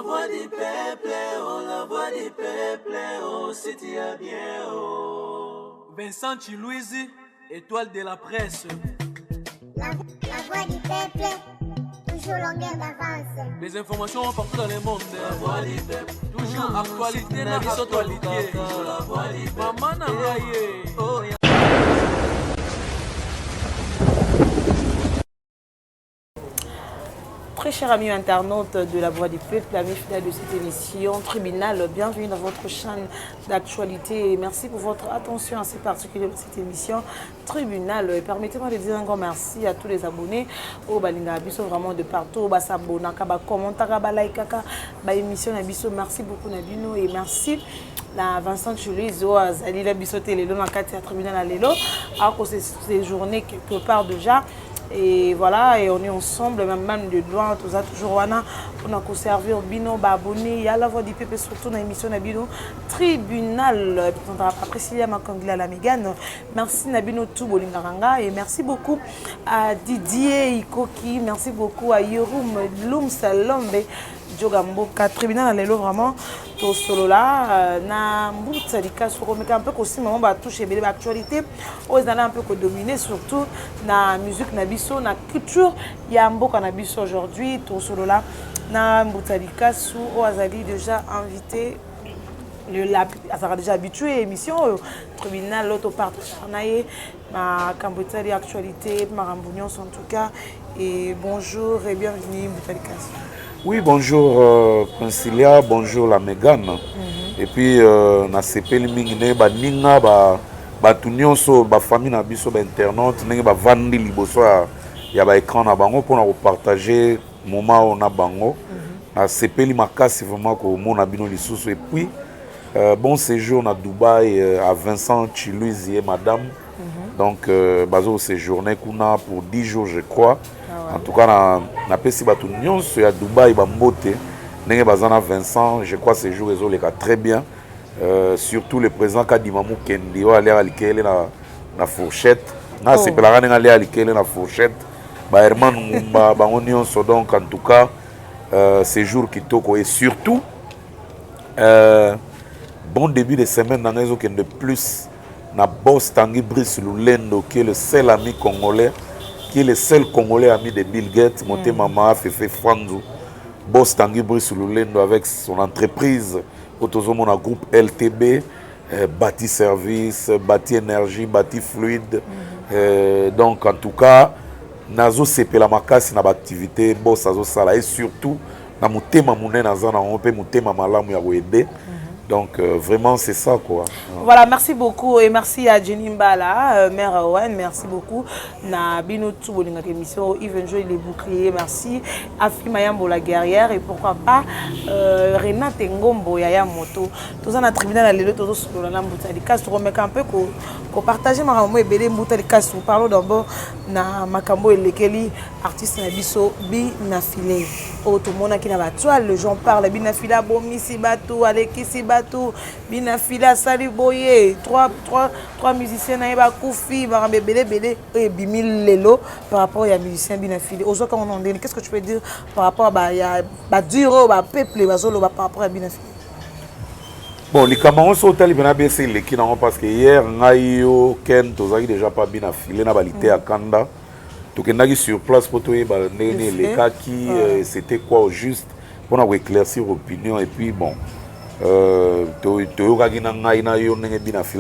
voix du peuple, oh, la voix du peuple, oh, si tu as bien, oh. Vincent Chilouise, étoile de la presse. La voix du peuple, toujours longueur d'avance. Les informations partout dans le monde. La voix du peuple, toujours actualité na actualité. La voix du peuple. Maman Nangaye. Oh, Très chers amis internautes de la Voix du Peuple, amis fidèles de cette émission Tribunal, bienvenue dans votre chaîne d'actualité et merci pour votre attention assez particulière pour cette émission Tribunal. Et permettez-moi de dire un grand merci à tous les abonnés au Balinga Abisso, vraiment de partout, au Basabona, Kaba Komantara, Balaikaka, ba émission Abisso, merci beaucoup Nabino et merci la Vincent Chilouise, Azali Abisso Télélo, dans le Tribunal à Lélo, alors que c'est journée quelque part déjà. Et voilà, et on est ensemble, même de loin, tout ça, toujours wana, pour nous servir bino, abonné, il y a la Voix du Peuple, surtout dans l'émission Nabino Tribunal. Après, s'il y a ma conglée à la Mégane, merci Nabino tout Bolingaranga, et merci beaucoup à Didier Ikoki, merci beaucoup à Yeroum Loum Salombe. Jogamboka tribunal lelo vraiment to solo là na mbutsa dikaso ko meka un peu aussi maman ba toucher belle actualité aux allez un peu ko dominer surtout na musique na biso na culture ya mboka na biso aujourd'hui to solo là na mbutsa dikaso au azali déjà invité ça sera déjà habitué à l'émission tribunal l'auto partenaire naé ma cambouta actualité ma rambonion en tout cas et bonjour et bienvenue mbutsa dikaso. Oui, bonjour Princilia, bonjour la Mégane. Et puis, na sepeli mingine ba ninga ba tunyoso ba famille na biso ba internaute nenge ba vandi liboso ya ba écran na bango pour na partager moment na bango. Na sepeli makasi vraiment ko mona bino lisusu et puis bon séjour na Dubaï à Vincent Chilouise et madame. Donc bazo séjourné kuna pour 10 jours je crois. En tout cas, na pesi batu nyonso ya Dubaï bambote ndenge bazana Vincent, je crois ces jours les cas très bien. Surtout le président Kadimamou Kendi wa aller alikele na fourchette. Na sepelaka ndenge aller alikele na fourchette. Ba Herman Mumba bango nyonso donc en tout cas ces jours kitoko et surtout bon début de semaine dans les autres de plus na boss Tanguy Brice Lulendo qui est le seul ami congolais qui est le seul Congolais ami de Bill Gates, monté Mama, Fefe Franzou, boss Tanguy Brice Lulendo avec son entreprise, autosomo na groupe LTB, bâti service, bâti énergie, bâti fluide. Donc en tout cas, nazo sepela makasi na activité, boss azo sala et surtout na mutema muné naza na on peut mutema malamu ya wede. Donc vraiment c'est ça quoi. Voilà, merci beaucoup et merci à Jenny Mbala, Mère Owen, merci beaucoup. Na Bino Tsubolinga émission, Yves Njoy les boucliers, merci. Afi Mayambo la guerrière et pourquoi pas Renate Ngombo Yaya Moto. Tous en a tribunal à l'élo, tous sur la Mbouta de Casse, on met un peu qu'on partage ma maman et Bélé Mbouta de Casse. Nous parlons d'abord na Makambo et Lekeli, artiste Nabiso, Binafile. Oh, tout le monde qui n'a pas toile, le gens parlent, Binafila, Bomisi Batou, Alekisi Batou, Binafila, Sali Boye, trois musiciens, Naïba Koufi, Barambe Bélé, et Bimil Lelo, par rapport à musiciens Binafile. Aux autres, on en dit, qu'est-ce que tu peux dire par rapport à Duro, à Peuple, par rapport à Binafile? Bon, les Camerounais sont allés bien baisser les qui n'ont parce que hier, Naïo, Ken, tous les déjà pas bien affilé, n'a balité à Kanda. Donc, on a sur place pour tout les cas qui c'était quoi au juste pour éclaircir l'opinion et puis bon. Il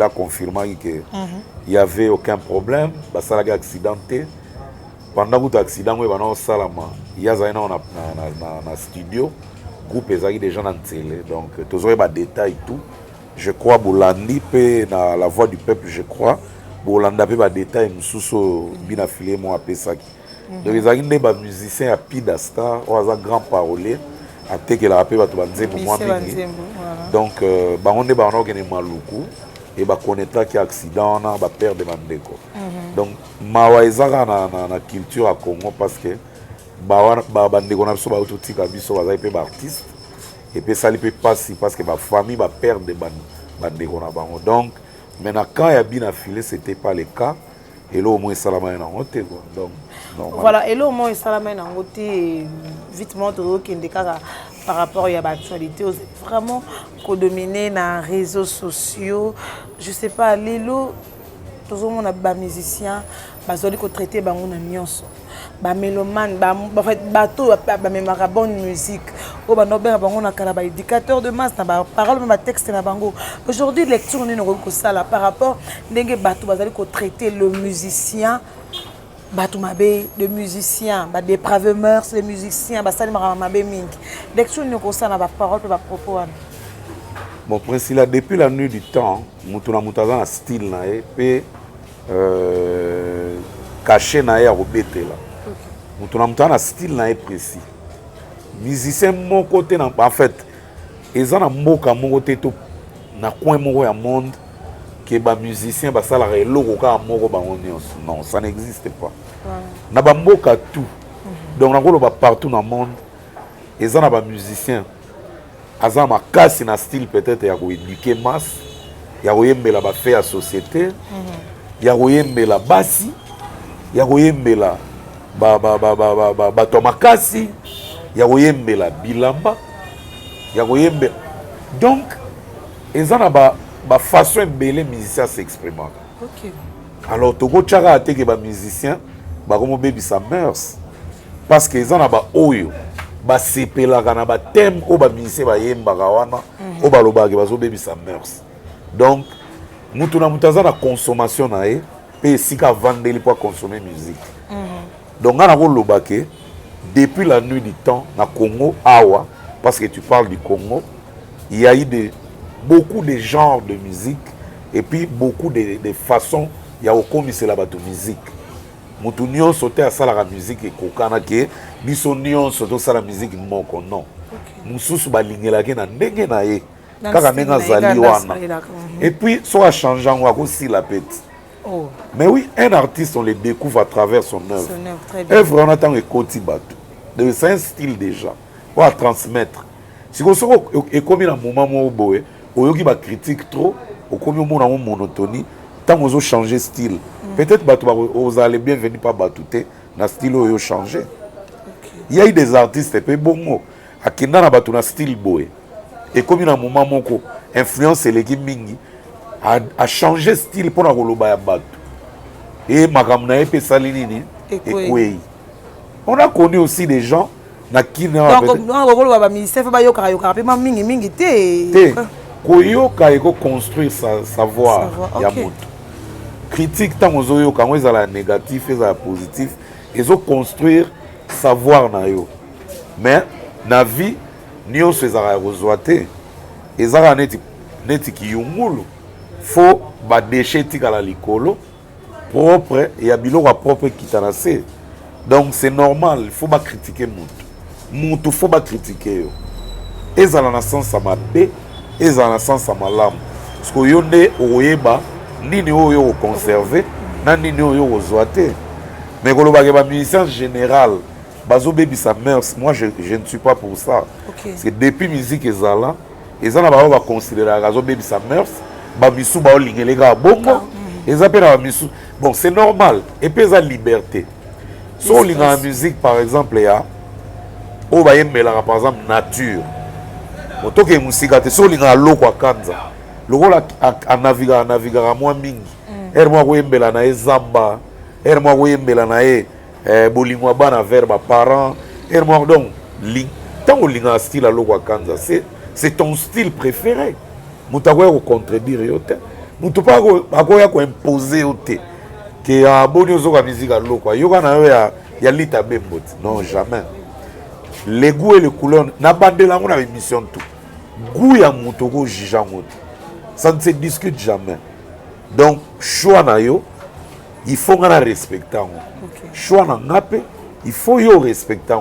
a confirmé qu'il n'y avait aucun problème. Ça a accidenté. Pendant que l'accident, il y a un studio. Le groupe est déjà dans la télé. Donc, tous les détails tout. Je crois que dans la voix du peuple, je crois. Bolanda pe ba détail mususu bina filé mo apesaki. Donc les agnes ba musiciens à Pidasta ou à grand parolier à te que la pe ba to banzembo moi mingi. Donc ba on ba on gene maluku et ba connaître qui accident na ba perdre bandeko. Donc mawa ezaka na culture à Congo parce que ba bandeko na biso ba ototika biso ba pe ba artiste et puis ça li peut passer parce que ba famille ba perdre bandeko na bango. Donc maintenant, quand il y a bien affilé, ce n'était pas le cas. Et là, au moins, ça l'a mis en côté. Donc, voilà, et là, au moins, ça l'a mis en côté. Vite, moi, tu vois qu'il y a par rapport à l'actualité, vous êtes vraiment dominé dans les réseaux sociaux. Je ne sais pas, Lélo, tout le monde a des musiciens, ils ont traité les nyonso. Les mélomanes, les bonne musique. Ils ont des éducateurs de masse, des paroles, des textes. Aujourd'hui, lecture par rapport à ce traiter le musicien. Les musiciens, les dépravés mœurs, les musiciens, lecture par parole et par propos. Bon, Priscilla, depuis la nuit du temps, nous avons un style et caché à rebêter là. Nous avons un style précis. Musicien mon côté en fait, ils ont un mot à mon côté tout na coin mon monde que les musiciens ba ça la logo ka moko ba non, ça n'existe pas. Na ba mboka tout. Donc na ko ba partout dans le monde, ils ont des musiciens. Aza makasi na style peut-être ya ko éduquer masse, ya ko yembela ba faire société, ya ko yembela basi, ya ko yembela ba to makasi, ya ko yembela bilamba, ya ko yembela. Donc ils ont ba façon embelé musicien s'exprimer. OK. Alors toko tchaka ate que ba musicien ba comme baby sa mœurs parce que ils ont ba oyo ba sepelaka na ba thème o ba musicien ba yembaka wana o ba lobaka ba zo baby sa mœurs. Donc mutu na mutaza na consommation na e pe sika vandeli pour consommer musique. Donc on a lobake depuis la nuit du temps na Congo awa parce que tu parles du Congo, il y a eu beaucoup de genres de musique et puis beaucoup de façons il y a au commissaire là-bas de musique. Moutounion sauter à ça la musique et kokana ke bisonion sauter ça la musique moko non. Mususu balingela ke na ndenge na ye. Kaka menga zali wana. Et puis soit changeant wa aussi la pète. Oh. Mais oui, un artiste on le découvre à travers son œuvre. Œuvre on attend que koti bato. C'est un style déjà. On va transmettre. Si vous et comme il a un moment où boé, au qui va critique trop, au comme on a une monotonie, tant vous changer de style. Peut-être que vous allez bien venir par batouté, dans style où vous changé. Il y a eu des artistes peu bon à qui n'a pas un style boé. Et comme il a un moment où influence les mingi a changé de style pour la goloba batou. Et makamna pe salinini et quoi. On a connu aussi des gens na qui n'a donc on ministère fa ba yoka pe mingi té koyoka eko construire sa savoir ya moto critique tant aux yoka moi ça la négatif et ça positif ils ont construire savoir na yo mais na vie nio se za rezoaté ezara neti ki yungulu faut ba déchet tika likolo propre et ya biloko propre kitanase. Donc c'est normal, il faut pas critiquer Moutou, faut pas critiquer. Et ça dans le sens à ma paix, et ça dans le sens à ma lame. Parce que yo ne oyeba, ni ne oyo conserver, ni ne oyo zoaté. Mais quand on va musicien général, bazo baby sa mère, moi je ne suis pas pour ça. Okay. Parce que depuis musique et ça là, et ça on va considérer bazo baby sa mère, ba misu ba olinge les gars bongo, et ça peut la misu. Bon, c'est normal et puis ça liberté. Si on lit dans la musique, par exemple, on va y mettre par exemple nature. On toque une musique, si on lit dans l'eau quoi kanza, l'eau a navigué à moi mingi. Elle m'a voyé mettre na zamba, elle m'a voyé mettre na bolingwa bana verbe parents. Elle m'a donc tant on lit dans style à l'eau quoi kanza, c'est ton style préféré. Moutagoya au contredire yote. Moutoupa ko imposer yote. Que a bonne zo ka musique à l'eau quoi yoka na ya lita bembot non jamais les goûts et les couleurs na bandela on a émission tout goût ya mutoko jija moto ça ne se discute jamais donc choix na yo il faut qu'on respecte choix na ngape il faut yo respecter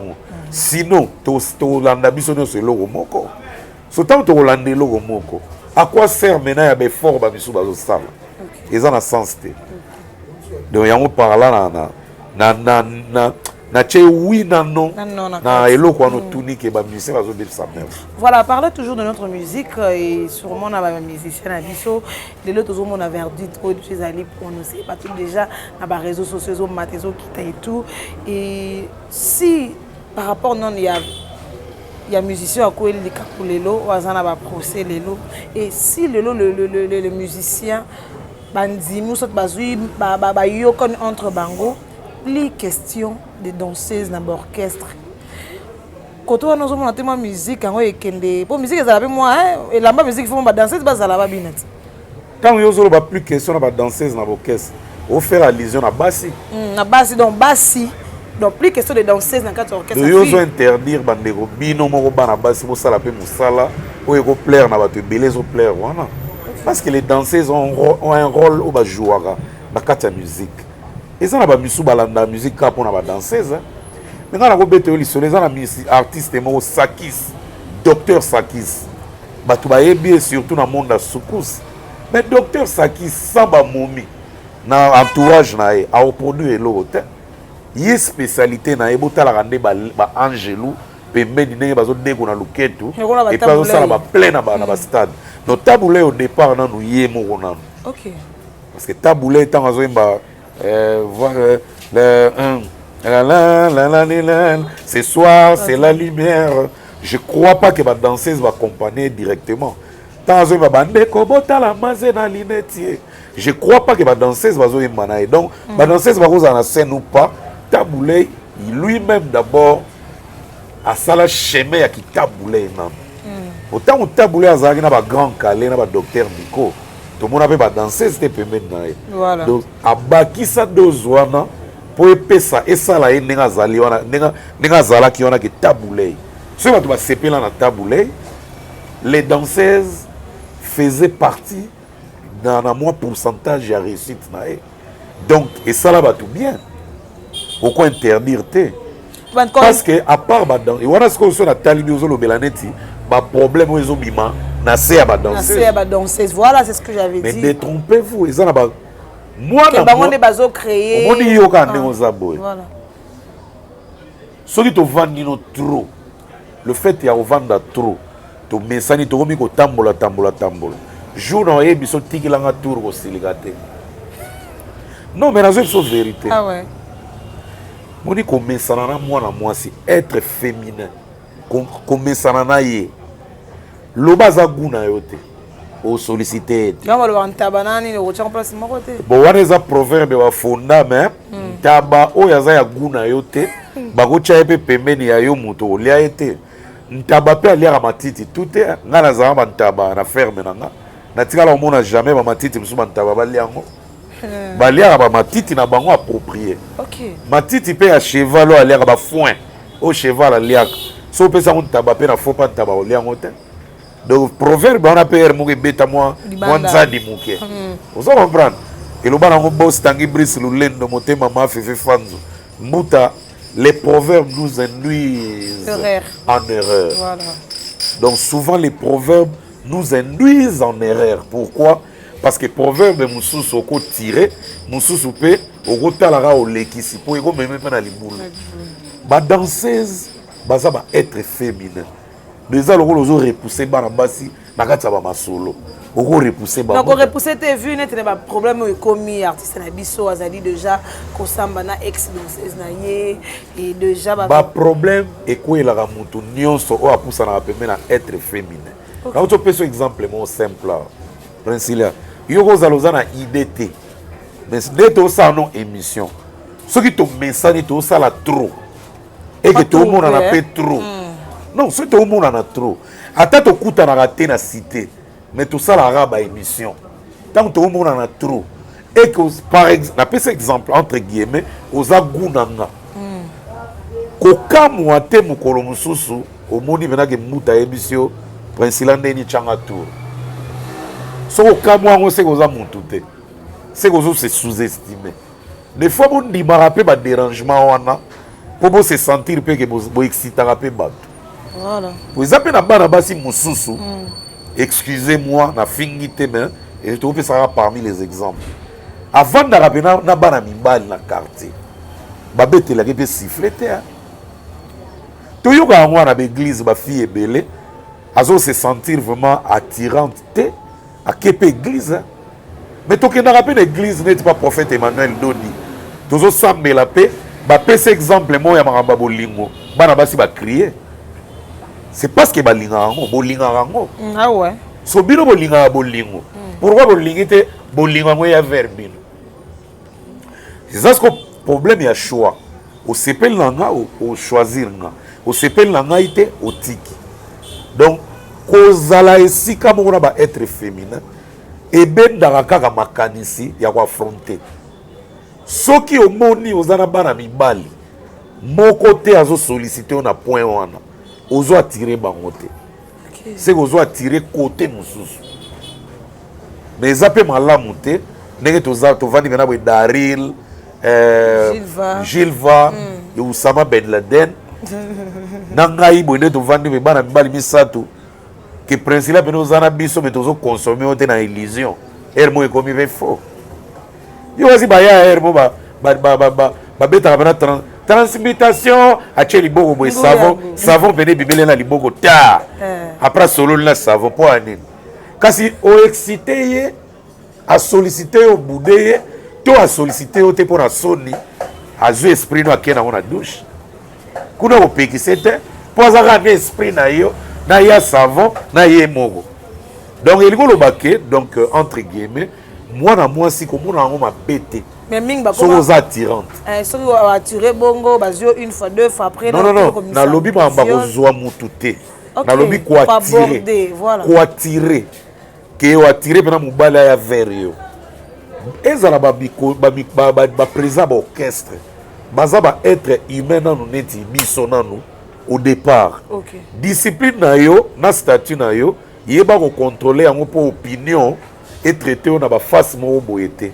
sinon to landa biso no se logo moko so tant to landa logo moko à quoi sert maintenant ya be fort ba biso bazo sala ils ont un sens té. Donc on parle là na che oui non na elo quoi no tuni que ba musicien va zo de sa mère. Voilà, parler toujours de notre musique et sûrement na ba musicien na biso les autres on a verdict au chez Ali pour nous c'est pas tout déjà na ba réseaux sociaux matézo qui et tout et si par rapport non il y a il y a musicien à quoi il dit lelo wazana ba procès lelo et si lelo le musicien bandimi soit bazui ba yokon entre bango les questions de danseuses dans l'orchestre quand on a nos tellement musique en ouais kende pour musique ça la moi et la musique faut ba danseuse ba za la ba binati quand yo zolo ba plus question ba danseuse dans l'orchestre au faire allusion à bassi na bassi donc plus question de danseuse dans quatre orchestres yo zo interdire bandeko bino moko bana bassi pour ça la pe musala o eko plaire na bato belé zo plaire voilà parce que les danseuses ont un rôle au ba jouera na kata musique et ça na ba misu balanda musique ka pour na ba danseuse mais quand on a beto lisole ça na artiste mo Sakis docteur Sakis bato ba yebi surtout na monde da soukous mais docteur Sakis samba momi na entourage na e a produit elo te yi spécialité na e botala rande ba Angelou pembeni ndenge bazo deko na luketu et pas ça la ba plein na ba stade donc taboulé au départ na nous yé moko nanu OK parce que taboulé tant azo imba voir ce soir c'est la lumière je crois pas que ma danseuse va accompagner directement tant azo imba bandeko botala mazé na linetier je crois pas que ma danseuse va zo imba na donc ma danseuse va koza na scène ou pas taboulé lui-même d'abord à ça la chemin à qui taboulé non autant on taboulé à zaki na ba grand calé na ba docteur Nico tout le monde avait ba danser c'était permettre na voilà donc abaki ça dozwana pour epesa et ça la nenga zali wana nenga zala ki wana ki taboulé ce va ba seper là na taboulé les danseuses faisaient partie dans un moins pourcentage de réussite na donc et ça là va tout bien pourquoi interdire te parce que à part dans et voilà ce qu'on soit na talibi ozo lo belaneti ba problème ozo bima na se ba danseuse voilà c'est ce que j'avais dit mais détrompez-vous ils en a ba moi na bango ne bazo créer on dit yo ka ndeko zaboy voilà soki to vandi no trop le fait ya vendre trop to mesani to komi ko tambola jour na yebi so tikilanga tour ko siligate non mais c'est une vérité ah ouais on dit qu'on met ça dans moi c'est être féminin qu'on met ça dans yé lobaza guna yote au solliciter quand on va tabanani le retient place mon côté bon on est un proverbe wa fonda mais taba o yaza ya guna yote bako chaepe pembeni ya yo muto lia ete ntaba pe alia matiti tout est ngana za ba ntaba na ferme nanga na tikala o mona jamais ba matiti musu ba ntaba ba liango balia ba matiti na bango approprié OK matiti pe ya cheval o alia ba foin au cheval alia so pe sa on taba pe na faut pas taba o liango te donc proverbe on appelle mo beta moi wanza di muke vous comprendre que le bana ngo boss tangi bris lulendo motema ma fefe fanzo mbuta les proverbes nous induisent en erreur voilà donc souvent les proverbes nous induisent en erreur pourquoi parce que proverbe mususu oko tiré mususu pe oko talara o lekisi po eko meme pe na libulu ba danseuse baza ba être féminin déjà le rôle ozo repousser bana basi na kati ba masolo oko repousser ba donc repousser tes vues net na problème commis artiste na biso azali déjà ko samba na ex danseuse na ye et déjà ba problème eko elaka mutu nyonso o apusa na pembe na être féminin quand on peut ce exemple mon simple Princilia yoko zaloza na IDT mais dès to ça non émission ce qui to message to ça la trop et que tout le monde en a fait trop non c'est tout le monde en a trop attends to kuta na raté na cité mais tout ça la raba émission tant tout le monde en a trop et que par exemple na cet exemple entre guillemets oza gunanga ko kamwa te mukolo mususu o moni venake muta émission Princila ndeni changa tour so kamwa ngo se koza muntu te c'est que c'est sous-estimé des fois on dit marapé ba dérangement wana pour se sentir que bo excitera pe bato voilà vous appelez na bana basi mususu excusez-moi na fingité mais et je trouve ça parmi les exemples avant de rappeler na bana mibali na quartier ba betela ke pe siffler te to yoka ngwa na l'église ba fille ebele azo se sentir vraiment attirante te à quelle église mais toi qui n'as pas l'église n'est pas prophète Emmanuel Doni toujours semble la paix bah paix c'est exemple moi ya maramba bolingo bana basi ba crier c'est parce que balinga ngo bolinga ngo Ah ouais. so bino bolinga bolingo pourquoi bolingite bolinga ngo ya vers bino c'est ça que problème ya choix au sepel nanga au choisir nga au sepel nanga ite au tiki donc kozala esika moko na ba être féminin ebendaka kaka makanisi ya koaffronter soki omoni oza na bana mibali moko te azosollicite yo na point wana ozo atire bango te c'est que ozo atire côté mosusu mais eza mpe malamu te ndenge tovandi pena boye Daril Gilva Usama Ben Laden na ngai boye nde tovandi pe bana mibali misato ke principe pena oza na biso me tozokonsome yo te na illusion ere mo ekomi pe faux yo wasi baya ere mo babetaka pena transmutation atie liboko boye savon pene bibele na liboko ta après sololi na savon po anini kasi oexcite ye asollicite yo bude ye to asollicite yo te mpo na soni azwi esprit no ake nango na douche kuna kopekise te mpo azaka na esprit na yo na ye savon na ye moko donc elingi oloba ke donc entre guillemets mwana mwasi komona yango mabe te mais mingi ba soki oza attirante soki attiré bongo bazio une fois deux fois après non nalobi bamba kozwa mutu te nalobi koatire ke oatire mpena mobali aya vers yo ezala baprésent baorchestre baza baêtre humain nanu neti biso nanu au départ discipline na yo na statut na yo yeba kocontrôle yango mpo opinion etraité yo na baface moko boye te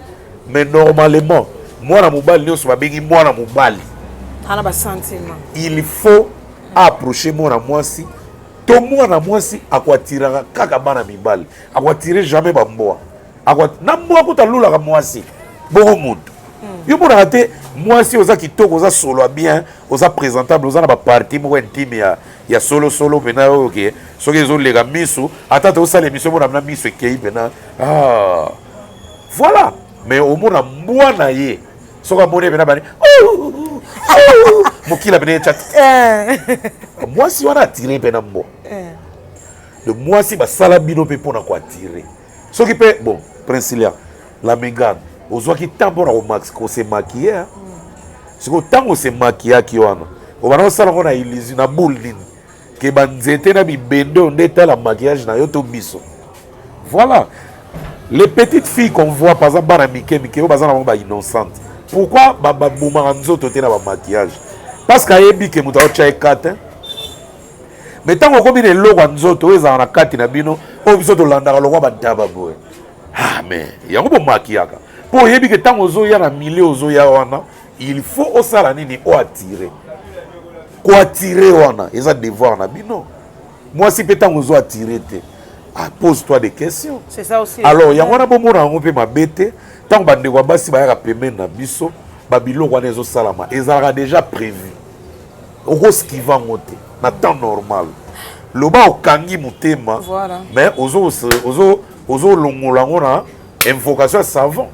mais normalement mwana mobali nyonso babengi mwana mobali ana basentiment il faut approcher mwana mwasi to mwana mwasi akoatiraka kaka bana mibali akoatire jamais bamboa na mboa kotalulaka mwasi boko mutu yo monaka te mwasi oza kitoko oza solo bien oza présentable oza na baparti moko intime ya solo mpena oyo ke soki ezoleka miso ata te osala émission mona mna miso ekei mpena voilà mais omona mbwa na ye soki amoni mpena bani mokila mpena echa mwasi wana atire mpena mbwa de mwasi basala bino mpe mpona koatire soki mpe bon princilia la Mégane ozwaki ntan mpona kosemakie siko ntango osemakiyaki wana obana osala ngo na illusion na boule nini ke banzete na bibende oyo nde etala maquillage na yo to biso voilà les petites filles qu'on voit par exemple bana mike oyo baza na bango bainnocente pourquoi babomaka nzoto te na bamaquillage parce que ayebi ke moto aotya ekate mais ntango okomi na eloko ya nzoto oyo ezala na kati na bino oyo biso tolandaka lokwa badaba boye mais yango bomakiyaka mpo oyebi ke ntango ozoya na milieu ozoya wana il faut osala nini oatire koatire wana eza devoir na bino mwasi mpe ntango ozo atire te pose-toi des questions. C'est ça aussi. Alors yango wana bomona yango mpe mabe te ntango bandeko ya basi bayaka pembeni na biso babiloko wana ezosalama ezalaka déjà prévu okoskiva yango te na temps normal loba okangi motema mais ozolongola yango na invocation ya savon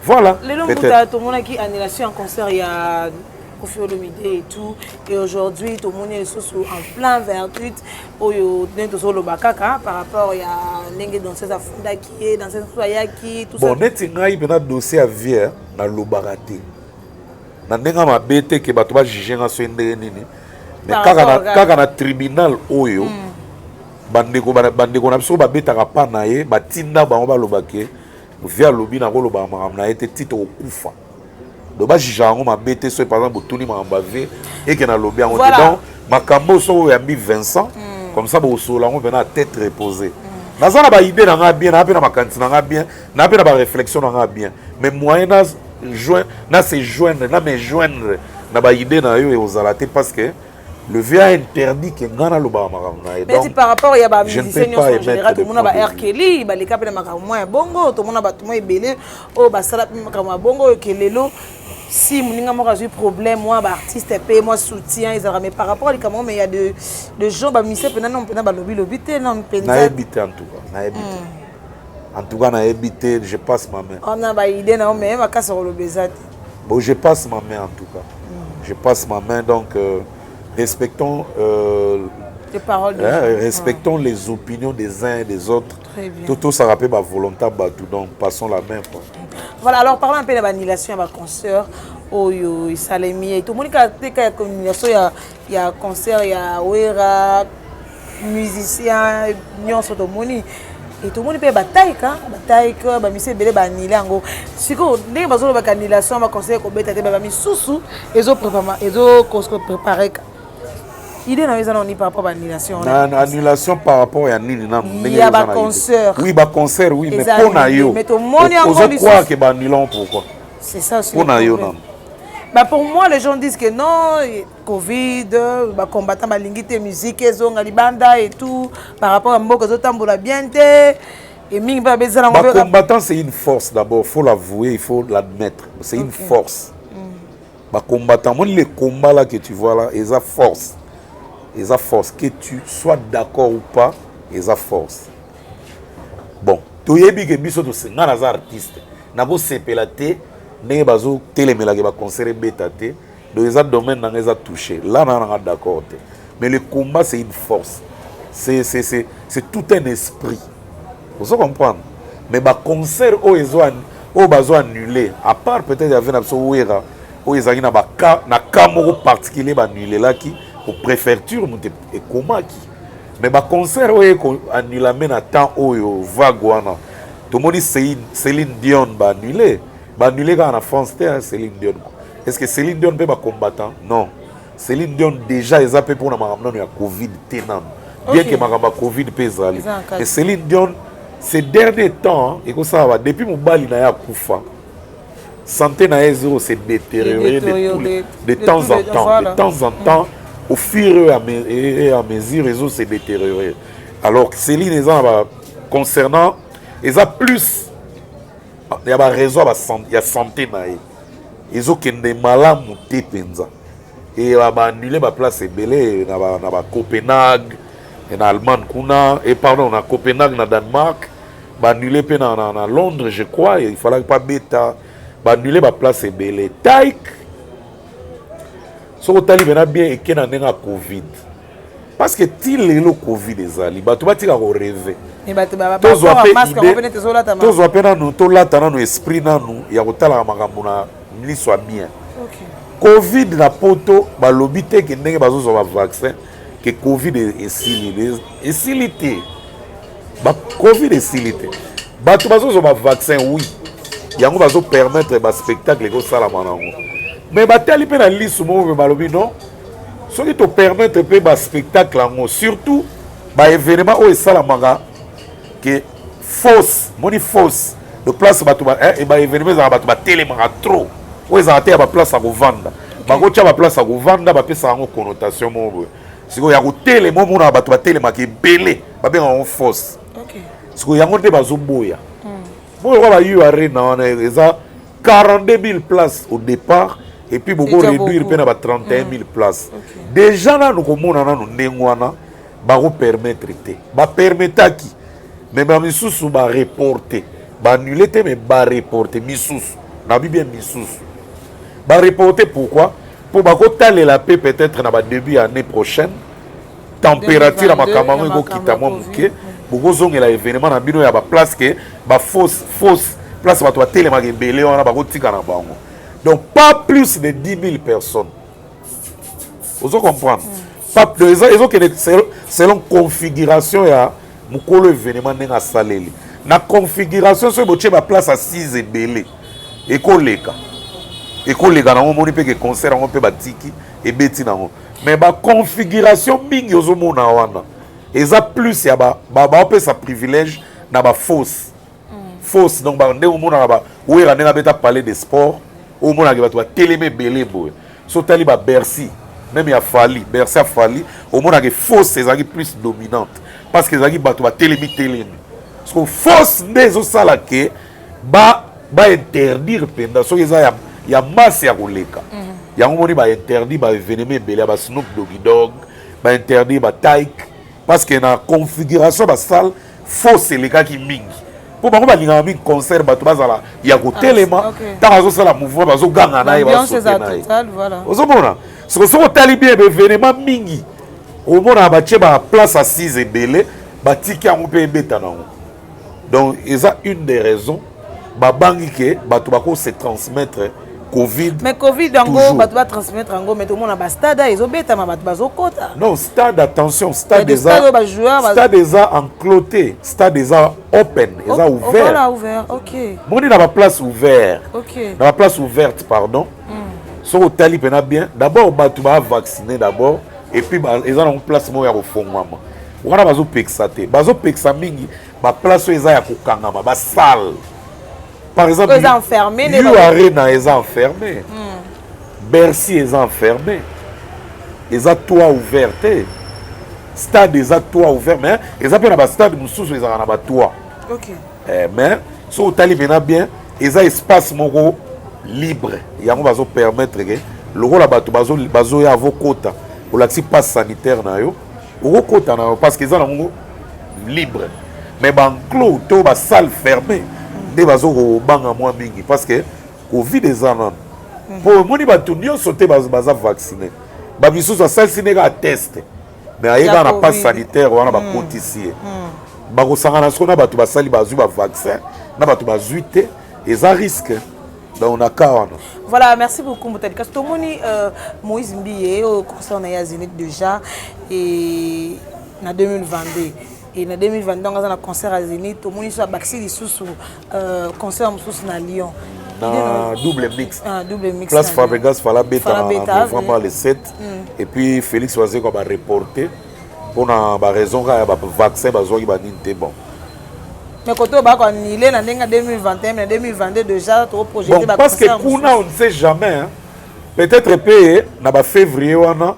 voilà lelo mbuta tomonaki annulation en concert ya Koffi Olomide et tout et aujourd'hui tout le monde est en plein vertu oyo nento lo bakaka par rapport ya ndenge danseuse afunda qui est danseuse soyaki tout ça bon neti ngai bena dossier à vie na lobarate na ndenga mabete ke bato ba juger nga so ndenge nini mais kaka na tribunal oyo bandeko na biso babetaka pa na ye batinda bango balobake via lobi na koloba makambo na ye te tito okufa donc bajuge yango mabe te so par exemple botuni makambo ave eke na lobi yango te donc makambo so oyo yambi Vincent comme ça bosola yango mpena tête reposée naza na baide na nga bien naa mpe na makanisi na nga bien naa mpe na baréflexion na nga bien mais moyen na se joindre na me joindre na baide na yo eozala te parce que le vieux a interdit que ngana lo ba makamna et donc par rapport ya ba musicien en général tout monde ba R Kelly ba leka pe na makambo ya bongo tout monde ba tout monde ebele o ba sala makambo ya bongo kelelo si muninga mo razu problème moi ba artiste pe moi soutien ils mais par rapport les comment mais il y a de gens ba musicien pe na non pe na ba lobby te non pe na habité en tout cas na habité en tout cas na habité je passe ma main on a ba idée na mais ma casse le bezat bon je passe ma main en tout cas je passe ma main donc respectons Les paroles de respectons les opinions des uns et des autres. Très bien. Tout ça rappelle ma volonté, donc passons la main. Voilà, alors parlons un peu de l'annulation de ma concert. Oyo, Salemi, et tout le monde qui a communication, il y a concert, il y a Ouera, musicien, Nyon Sotomoni. Et tout le monde peut bataille, bah monsieur belé bah annulé ango. Si quoi, dès que bazo ba annulation, ba concert ko beta te ba mi sousou, ezo préparer. Idée na eza ni par rapport à l'annulation. Annulation par rapport à nini na il y a ba concert. Oui, ba concert oui, mais pour na yo. Mais tout le monde on croit que ba annulons pourquoi? C'est ça aussi. Pour na yo non. Bah pour moi, les gens disent que non, Covid, bah combattant ma lingité musique, banda et tout, par rapport à Mboko Zotambola Biente, et Ming va baiser la combattant, c'est une force d'abord, il faut l'avouer, il faut l'admettre. C'est une force. Bah combattant, moi, les combats là que tu vois là, ils ont force. Ils ont force. Que tu sois d'accord ou pas, ils ont force. Bon, tu es bien que biso to c'est un artiste. Nabo sepelate. N'est pas au téléméla qui va conserver bétaté, donc les domaines n'ont pas touché. Là, on est d'accord. Mais le combat, c'est une force. C'est tout un esprit. Vous comprenez? Mais le concert, ils ont annulé. À part peut-être qu'il y avait un Ouera, où ils ont un cas particulier annulé là qui, aux préfectures, et comment qui. Mais le concert, ils ont annulé à temps où ils ont vague. Tout le monde dit Céline Dion va annuler. Annulé quand en France, c'est Céline Dion. Est-ce que Céline Dion peut pas combattant? Non. Céline Dion déjà est appelé pour la Covid tenant. Bien que ma Covid pèse. Mais Céline Dion, ces derniers temps, et ça va depuis mon bal il a Koufa. Santé na zéro s'est détérioré de temps en temps. Voilà. De temps en temps, au fur et à mesure, les autres s'est détérioré. Alors Céline est concernant, ils ont plus. Il y a raison, il y a santé. Ils ont des malades montés penza. Et il y a annulé ma place belé na Copenhague, en Allemagne et pardon, na Copenhague na Danemark, annulé na Londres je crois, il fallait pas bêta, annulé ma place belé. Taïk. So tali bena bien et que na nenga Covid. Parce que si le Covid est ali, tu vas dire qu'on rêve. Tous les gens qui ont esprit, ils ont soit bien. Covid na poto, l'obité qui n'est pas un vaccin, que Covid est silité. Covid est silité. Tu vas un vaccin, oui. Il y a un permettre un spectacle de Salamana. Mais tu peux aller liste non. Ce qui te permet de faire un spectacle, surtout l'événement où il Salamana. Que fausse, moni fausse, de place et événement ça tellement trop. Où ils ont été à place à vendre. Bagocha à place à vendre, ba pesa en connotation mon. Si ko ya ko télé mo na ba télé qui belé, ba bien en fausse. OK. Si ko ya ngote ba zoboya. Bon on va y arena ils ont 42 000 places au départ et puis beaucoup réduire pe na ba 31 000 places. Déjà là nous komona na nous ndengwana ba ko permettre té. Ba permettre qui mais Missous va reporter. Va annuler, mais va reporter. Missous. N'a bien Missous. Va reporter pourquoi? Pour que la paix peut-être dans le début de l'année prochaine. Température à ma camarade qui quitte à moi. Pour que vous ayez l'événement dans la place que va fausse place va télé ma belé on a ba tika na bango. Donc pas plus de 10 000 personnes. Vous comprenez? Pas plus selon configuration ya mukolo événement nenga saleli na configuration so boche ba place à 6 et belé ekoleka na moni pe que concert on peut batiki et beti na mo mais ba configuration mingi ozomona wana eza plus ya ba pe sa privilège na ba fausse donc ba ndé omona ba ouera nenga beta parler de sport omona ke ba télémé belé boy so tali ba Bercy même ya Fali Bercy a Fali omona ke fausse ezaki plus dominante. Parce que les gens qui télémi. Parce que force des osala que ba interdire pendant so il y a masse ya koleka. Il y a un moment ba interdire ba événement belé ba Snoop Dogg ba interdire ba Taïk parce que na configuration ba salle force les gars qui mingi. Pour ba linga mi concert ba to bazala ya ko téléma ta razo sala mouvement ba zo ganga na ba so na. Voilà. Ozomona. So talibé événement mingi. au moins na batie ba place assise ebele batiki yango mpe ebeta nango. Donc eza une des raisons babangi ke bato bako se transmettre Covid. Mais Covid dango bato ba transmettre ngo mais tout le monde ba stade ezobeta ma bato bazokota. Non, stade attention, stade déjà stade déjà encloté, stade déjà open, déjà ouvert. Voilà ouvert. OK. Moni na ba place ouvert. OK. Dans la place ouverte pardon. So au tali pena bien, d'abord bato ba vacciner d'abord et puis ils ont une place mo ya kofongwama. Wana bazo pexate. Bazo pexa mingi ba place eza ya kokangama, ba salle. Par exemple, ils enfermés, les Arena est enfermé. Bercy est enfermé. Ils ont toit ouvert. Stade ils ont toit ouvert mais ils ont pas stade mususu ils ont pas toit. OK. Mais so otali bien, ils ont espace moko libre. Yango bazo permettre que le rôle la bato bazo ya vokota pour l'accès passe sanitaire na yo. Vokota na parce qu'ils ont libre. Mais ban clos to ba salle fermée. Parce que Covid des années pour moi bato nyonso te baza vacciné babiso so salsine ga test mais ayega na passe sanitaire wana ba cotiser bako sangana sona bato basali bazui ba vaccin na bato bazui te eza risque donc on a wana. Voilà, merci beaucoup Moutali Kastomoni Moïse Mbiye au concert na Yazénith déjà et na 2022. Et en 2022, on a un concert à Zénith. Tout le monde a baxi sous concert à Lyon. Double mix. Double mix. Place Fabregas Fala Beta vraiment le 7. Et puis Félix Oisé va reporter. Pour une raison, il y a un vaccin qui va être bon. Mais quand on va annulé en 2021, mais en 2022 déjà, tu as projeté. Bon, parce que on ne sait jamais. Peut-être que en février, on a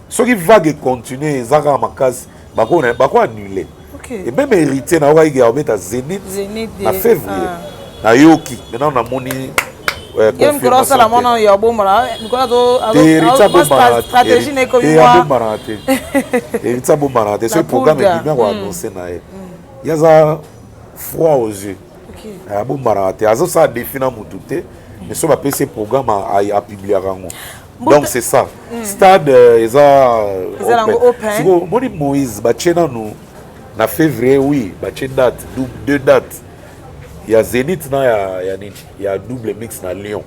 ceux qui vaguent continuer, ils ont ma case. Bako annulé. Okay. Et même héritier na wa iga obeta Zénith na février. Na yoki. Maintenant na moni confirmation. La mona ya bomara. Nikola to stratégie ne comme moi. Héritier bomara. Ce programme est bien annoncé na e. Yaza froid aux yeux. OK. Ya bomara te. Azo ça définir mututé. Mais so ba PC programme à publier rango. Donc c'est ça. Stade ils ont open. Moni Moïse bachena nous na février oui, bachena date deux dates. Il y a Zénith il y a double mix na Lyon.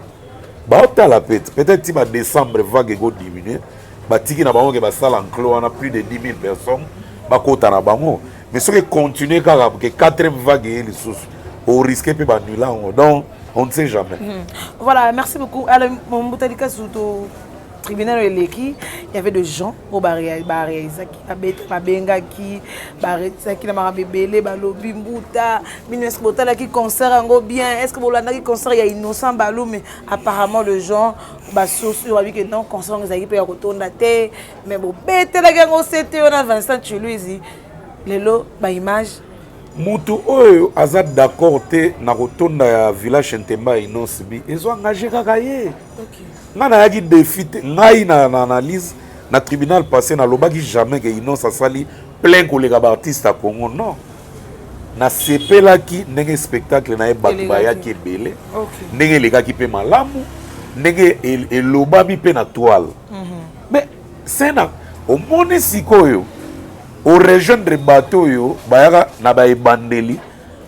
Ba ota la pète. Peut-être si décembre vague go diminuer, ba tiki na bango ke ba salle enclos on a plus de 10 000 personnes. Ba kota na bango. Mais ce qui continue car que quatrième vague les sous au risquer peut ba annuler. Donc on ne sait jamais. Voilà, merci beaucoup. Alors, mon Boutalika Souto tribunal il y avait des gens au barrière Isaki Babenga qui Isaki na mabebele balobi mbuta ministre botala qui concert ngo bien est-ce que bolanda qui concert il y a innocent balou mais apparemment le gens ba socio avec que non concert ngaki pe ya kotonda te mais bo betela ngo c'était on a Vincent Chiluizi lelo ba image mutu oyo azad d'accord te na kotonda ya village Ntemba Inosbi ezo engagé kaka ye. OK. Nana yaki défi ngai na analyse na tribunal passé na lobaki jamais que Inos asali plein koleka ba artiste à Congo non. Na sepelaki ndenge spectacle na bato bayaki ebele. Ndenge lekaki pe malamu ndenge elobami pe na toile. Mais c'est na omoni sikoyo au rejoindre bateau yo bayaka na ba ebandeli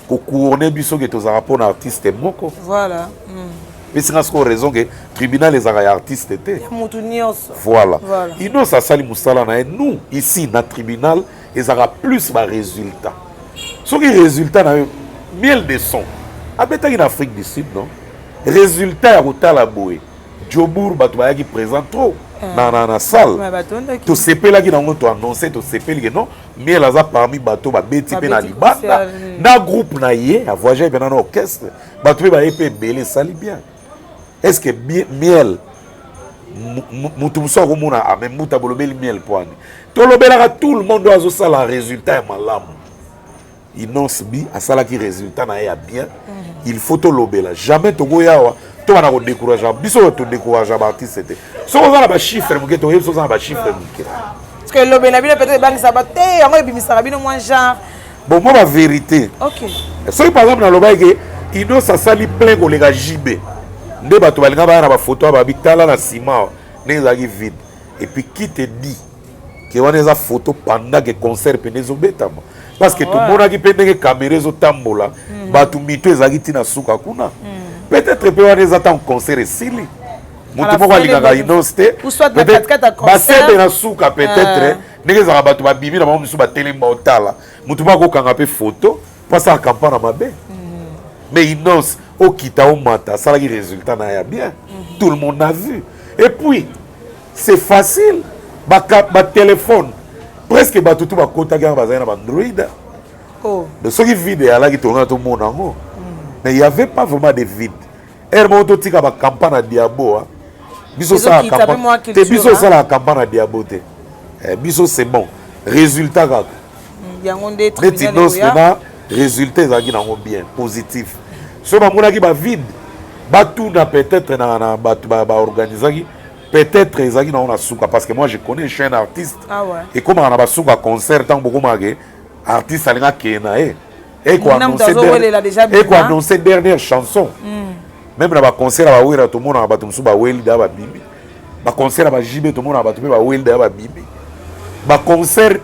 ko couronner biso ke tozara pour artiste moko. Voilà. Mais c'est parce qu'on a raison que le tribunal les artistes étaient. Voilà. Inos a sali musala na nous ici dans le tribunal ils aura plus de résultats. Ce qui est résultat na miel de son. Abeta en Afrique du Sud non. Résultat à Rotala Boé. Djobour batwa qui présente trop na salle. To CP là qui dans to annoncer to CP que non miel aza parmi bateau ba beti pe na libanda na groupe na yé a voyager pe na orchestre bateau ba épé belé sali bien. Est-ce que miel mutumso komona a même muta bolobeli miel poani to lobelaka tout le monde doit zo sala résultat malamu Inos bi asala ki résultat na ya bien il faut to lobela jamais to goyawa to bana ko décourager biso to décourager ba artiste c'était so on va ba chiffre muke to yeso za ba chiffre muke parce que lobela bi peut-être bangi sabate yango ebimisa bino moins genre bon moi la vérité OK so par exemple na loba ke Inos asali plein kolega JB nde bato balinga bana ba photo ba bitala na ciment nezaki vide et puis qui te dit que wana eza photo pendant que concert pene ezobetama parce que tomonaki mpe ndenge caméra ezotambola bato mito ezalaki ntina suka kuna peut-être mpe wana eza ntango concert esili moto moko alingaka inonce te basebe na suka peut-être ndenge ezalaka bato babimi na bango mosusu batelemi baotala moto moko akokanga mpe photo mpo asala campagne na mabe mais inonce okita omata asalaki résultat na ya bien tout le monde a vu et puis c'est facile téléphone presque bato tout bakotaki wana bazali na bandroid de soki vide eyalaki tolonga tomona yango mais il y avait pas vraiment de vide ere moko totika bacampagne na diabo biso osalaka te biso osalaka campagne na diabo te biso c'est bon résultat kaka neti nos pena résultat ezalaki nango bien positif so bamonaki bavide batuna peut-être na bato baorganizaki peut-être ezalaki nango na suka parce que moi je connais un artiste ekomaka na basuka concert ntango bokomaka artiste alinga akeye na ye ekoannonce dernière chanson même na baconcert ya bawera tomonaka bato mosusu baweli da babimi baconcert ya bajibe tomonaka bato mpe baweli da ya babimi baconcert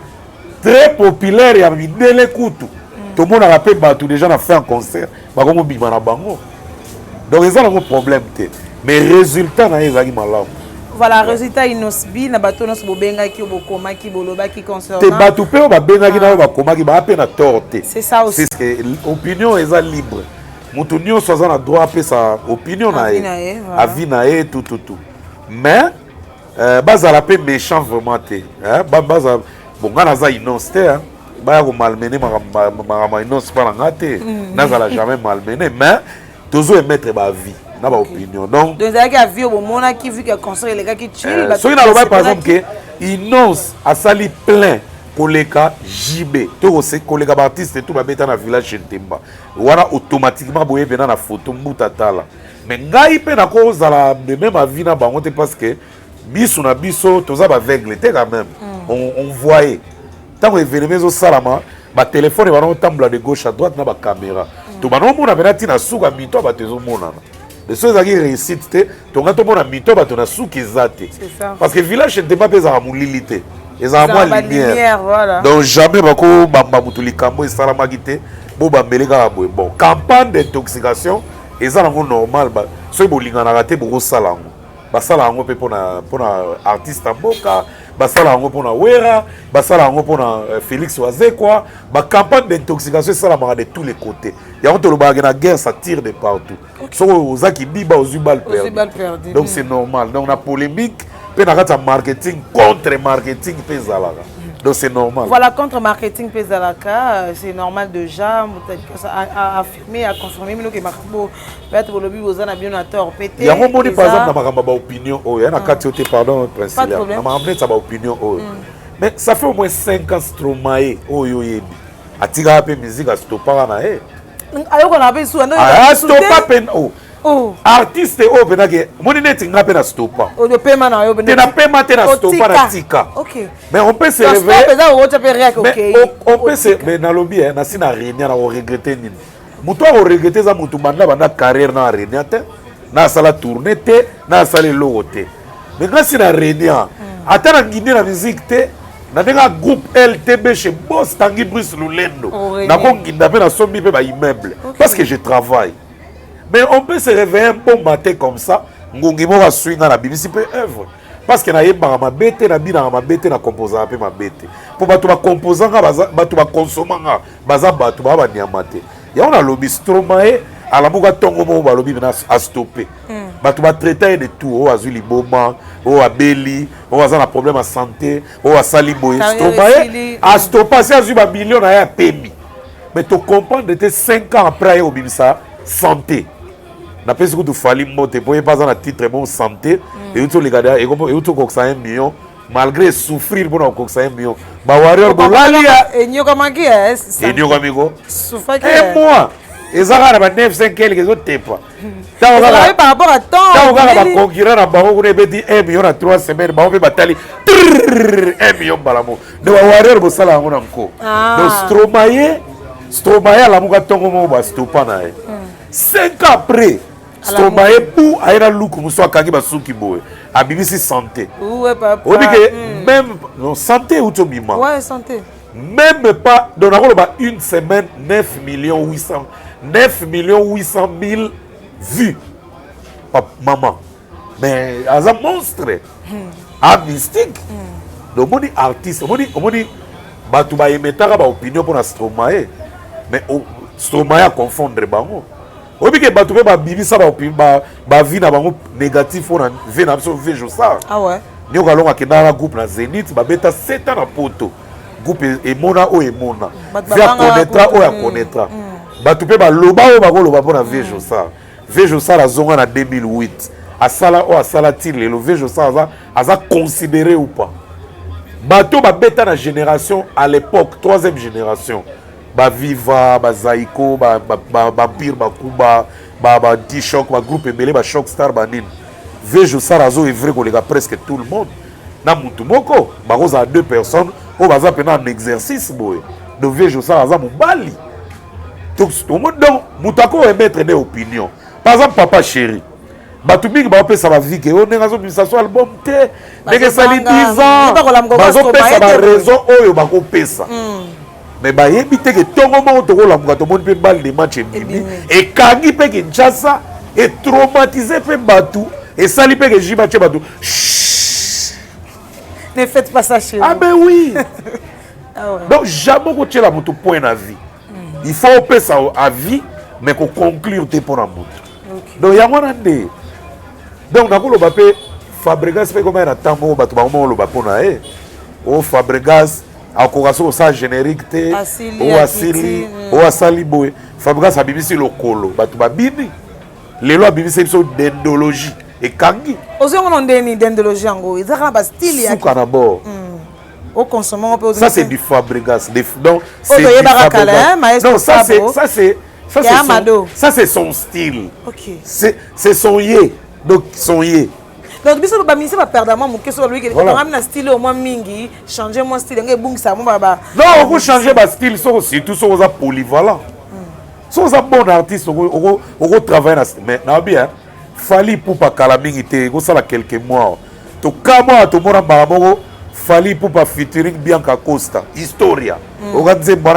très populaire ya mindele kutu tomonaka mpe bato déjà na fait un concert bakomobima na bango donc eza nango problème te mais résultat na ye ezalaki malamu. Voilà, résultat inosbi na bato nos bobengaki bokomaki bolobaki concernant te bato pe babengaki na bakomaki ba pe na torte. C'est ça aussi. C'est que l'opinion est libre. Moto nyonso aza na droit pe sa opinion na ye. Avis na ye tout. Mais bazala pe méchant vraiment te. Hein baza bon ngana za innocent hein. Ba ko malmener ma innocent pas na ngate. Nazala jamais malmener mais toujours émettre ba vie. Na ba opinion donc ezalaki avi obomona ki vu que concert elekaki chill soki nalobai par exemple ke inonce asali plein koleka JB to koleka baartiste tout babeta na village chez Ntemba wana automatiquement boye pena na photo mbuta tala mais ngai mpe nakozala de même avis na bango te parce que biso na biso toza baveugle te quand même on voyait ntango événement ezosalama batelefone banaotambola de gauche à droite na bacaméra to banaomona pena ntina suka mito bato ezomonana de ceux qui réussite te tonga to mona mito bato na suki ezate parce que village Ntemba pe ezaka molilité ezaka mwa lumière voilà. Donc jamais bako bamba mutu likambo esalamaki te bo bambeli kaka boye bon campagne d'intoxication eza nango normal soki bolinganaka te bokosala yango basala yango mpe mpona artiste ya mboka basala yango mpona wera basala yango mpona Félix Wazekwa bacampagne d'intoxication esalamaka de tous les côtés yango tolobaka na guerre ça tire de partout soki ozaki biba ozwi balle perdu donc c'est normal donc na polémique mpe na kati ya marketing contre marketing mpe ezalaka donc c'est normal. Voilà, contre marketing Pézalaka, c'est normal déjà à affirmer, à confirmer, mais nous qui marquons peut-être le lobby aux ana bien à tort pété. Il y a un moment par exemple dans ma opinion, il y a un cas qui pardon principal. On m'a amené sa opinion mais ça fait au moins 5 ans Stromae yebi. Atika pe musique à stopper na e. Ayo qu'on appelle sous stopper pen artiste benake moni neti nga pe na stopper. De paiement na yo benake. Te na paiement te na stopper na tika. OK. Mais on peut se réveiller. On peut se mais na lobby na sina réunion na regretter nini. Muto a regretter za mutu banda carrière na réunion te. Na sala tourner te, na sala logo te. Mais quand sina réunion, atana ngine na musique te. Na denga groupe LTB chez Boss Tanguy Bruce Lulendo. Na ko nginda pe na sombi pe ba immeuble parce que je travaille. Mais on peut se réveiller un bon matin comme ça, ngongi mo va swinga na bimisi pe œuvre parce que na yeba ma bête na bina ma bête na composant pe ma bête. Pour bato ba composant bato ba consommant baza bato ba nyamate. Ya on a lobby Stromae ala muka tongo mo ba lobby na a stopper. Bato ba traiter de tout o azuli boma, o abeli, o aza na problème à santé, o asali boy Stromae a stopper si azu ba million na ya pemi. Mais tu comprends de 5 ans après au bimisa santé. Na pesi ko to fali mote pour pas dans titre bon santé et tout les gars et comme et tout ko 1 million malgré souffrir pour ko 1 million ba warrior bolalia et nyoka maki et nyoka migo souffrir et moi ezaka na ba 900 quelque zo tepa ta on par rapport à temps ta on va concurrent na bango ko ebeti 1 million na 3 semaines ba on peut batali 1 million balamo de ba warrior bosala ngona nko donc Stromae la muka tongo mo ba stopa na e 5 ans après Stromae pour aera look muso akangi basuki boy à BBC Santé. Ouais, papa. On dit que même non, santé ou tout mima. Ouais, santé. Même pas, dans une semaine, 9 800 000 vues. Maman. Mais, as un monstre. Un mystique. Donc, on dit artiste. On dit, Batouba et Metara, opinion pour la Stromae. Mais, Stromae à confondre. On dit que Batouba, Bibi, ça va vie négatif, on a vu ça. Ah ouais. Nous allons à un groupe na Zénith, beta 7 ans na poto. Groupe Emona o Emona. Via connaîtra o ya connaîtra. Batupe ba loba o ba ko loba pona vejo ça. Vejo ça la zonga na 2008. Asala o asala til le vejo ça aza considéré ou pas. Bato ba beta na génération à l'époque, troisième génération. Ba Viva, ba Zaiko, ba Pire, ba Kuba, ba D-Shock, ba groupe Ebele, ba Shock Star ba nin. Vejo Sarazo est vrai qu'on presque tout le monde. Na Moutoumoko, baroza à 2 personnes, on va faire un exercice. De Vejo Sarazo Moubali. Donc, Moutako est mettre des opinions. Par exemple, Papa Chéri. Batoumik va appeler ça va vie que on est dans ça soit album te. Dès que ça les 10 ans. Bazo pesa ça va raison oyo bako pesa. Mais ba yebite que tout moment to la muka to monde pe balle de match et kangi pe Kinshasa et traumatisé pe Batou. Et ça, il peut que j'y batte bateau. Ne faites pas ça chez vous. Ah ben oui. Ah ouais. Donc, jamais que tu es là pour tout point à vie. Il faut faire ça à vie, mais qu'on conclure tes pour la moto. Donc, il y a un des. Donc, on a le bapé Fabregas, c'est comme un temps où on le bapé na e. O Fabregas, à coration ça générique te. O Asili, o Asali boy. Fabregas a BBC le colo. Batu babini. Les lois BBC sont d'endologie. Et kangi. Aussi on a une dendologie en gros. Ils ont un style. Au consommant ça c'est du Fabregas. Donc c'est du Fabregas. Non, ça c'est son style. OK. C'est son yé. Donc son yé. Donc biso ba misi ba perdre moi que soit lui qui a un style au moins mingi, changer mon style ngai bungisa mo baba. Non, on peut changer ba style surtout sur aux polyvalent. So za bon artiste on travaille mais na bien fali pour pas calamité go sala quelques mois to kama to mora barabo fali pour pas featuring Bianca Costa historia on va dire bon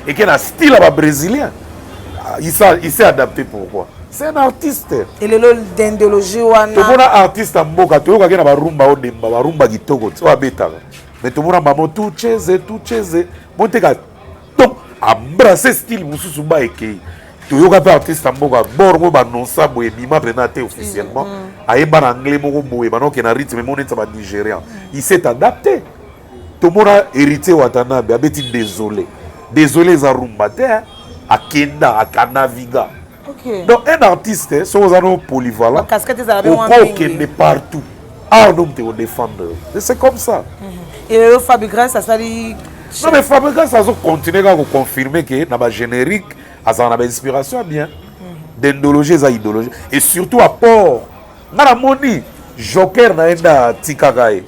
et que na style à brésilien il s'est adapté pourquoi c'est un artiste et le lol d'endologie wana to mona artiste mboka to yoka na barumba odemba barumba kitoko so abeta mais to mona mamo tout cheze monteka donc embrasser style mususu ba ekei to yoka pa artiste mboka borgo ba nonsa boye bima présenté officiellement ayeba na anglais moko boye ba noke na rythme moneta ba nigérian il s'est adapté to mona héritier Watanabe abeti désolé za rumba te akenda akanaviga. OK. Donc un artiste so ozano polyvalent qui est partout ah non te défendre c'est comme ça. Et le Fabregas ça sali. Non mais Fabregas ça continue à confirmer que na ba générique ça a inspiration bien d'endologie ça idéologie et surtout apport na la moni Joker na enda tikakae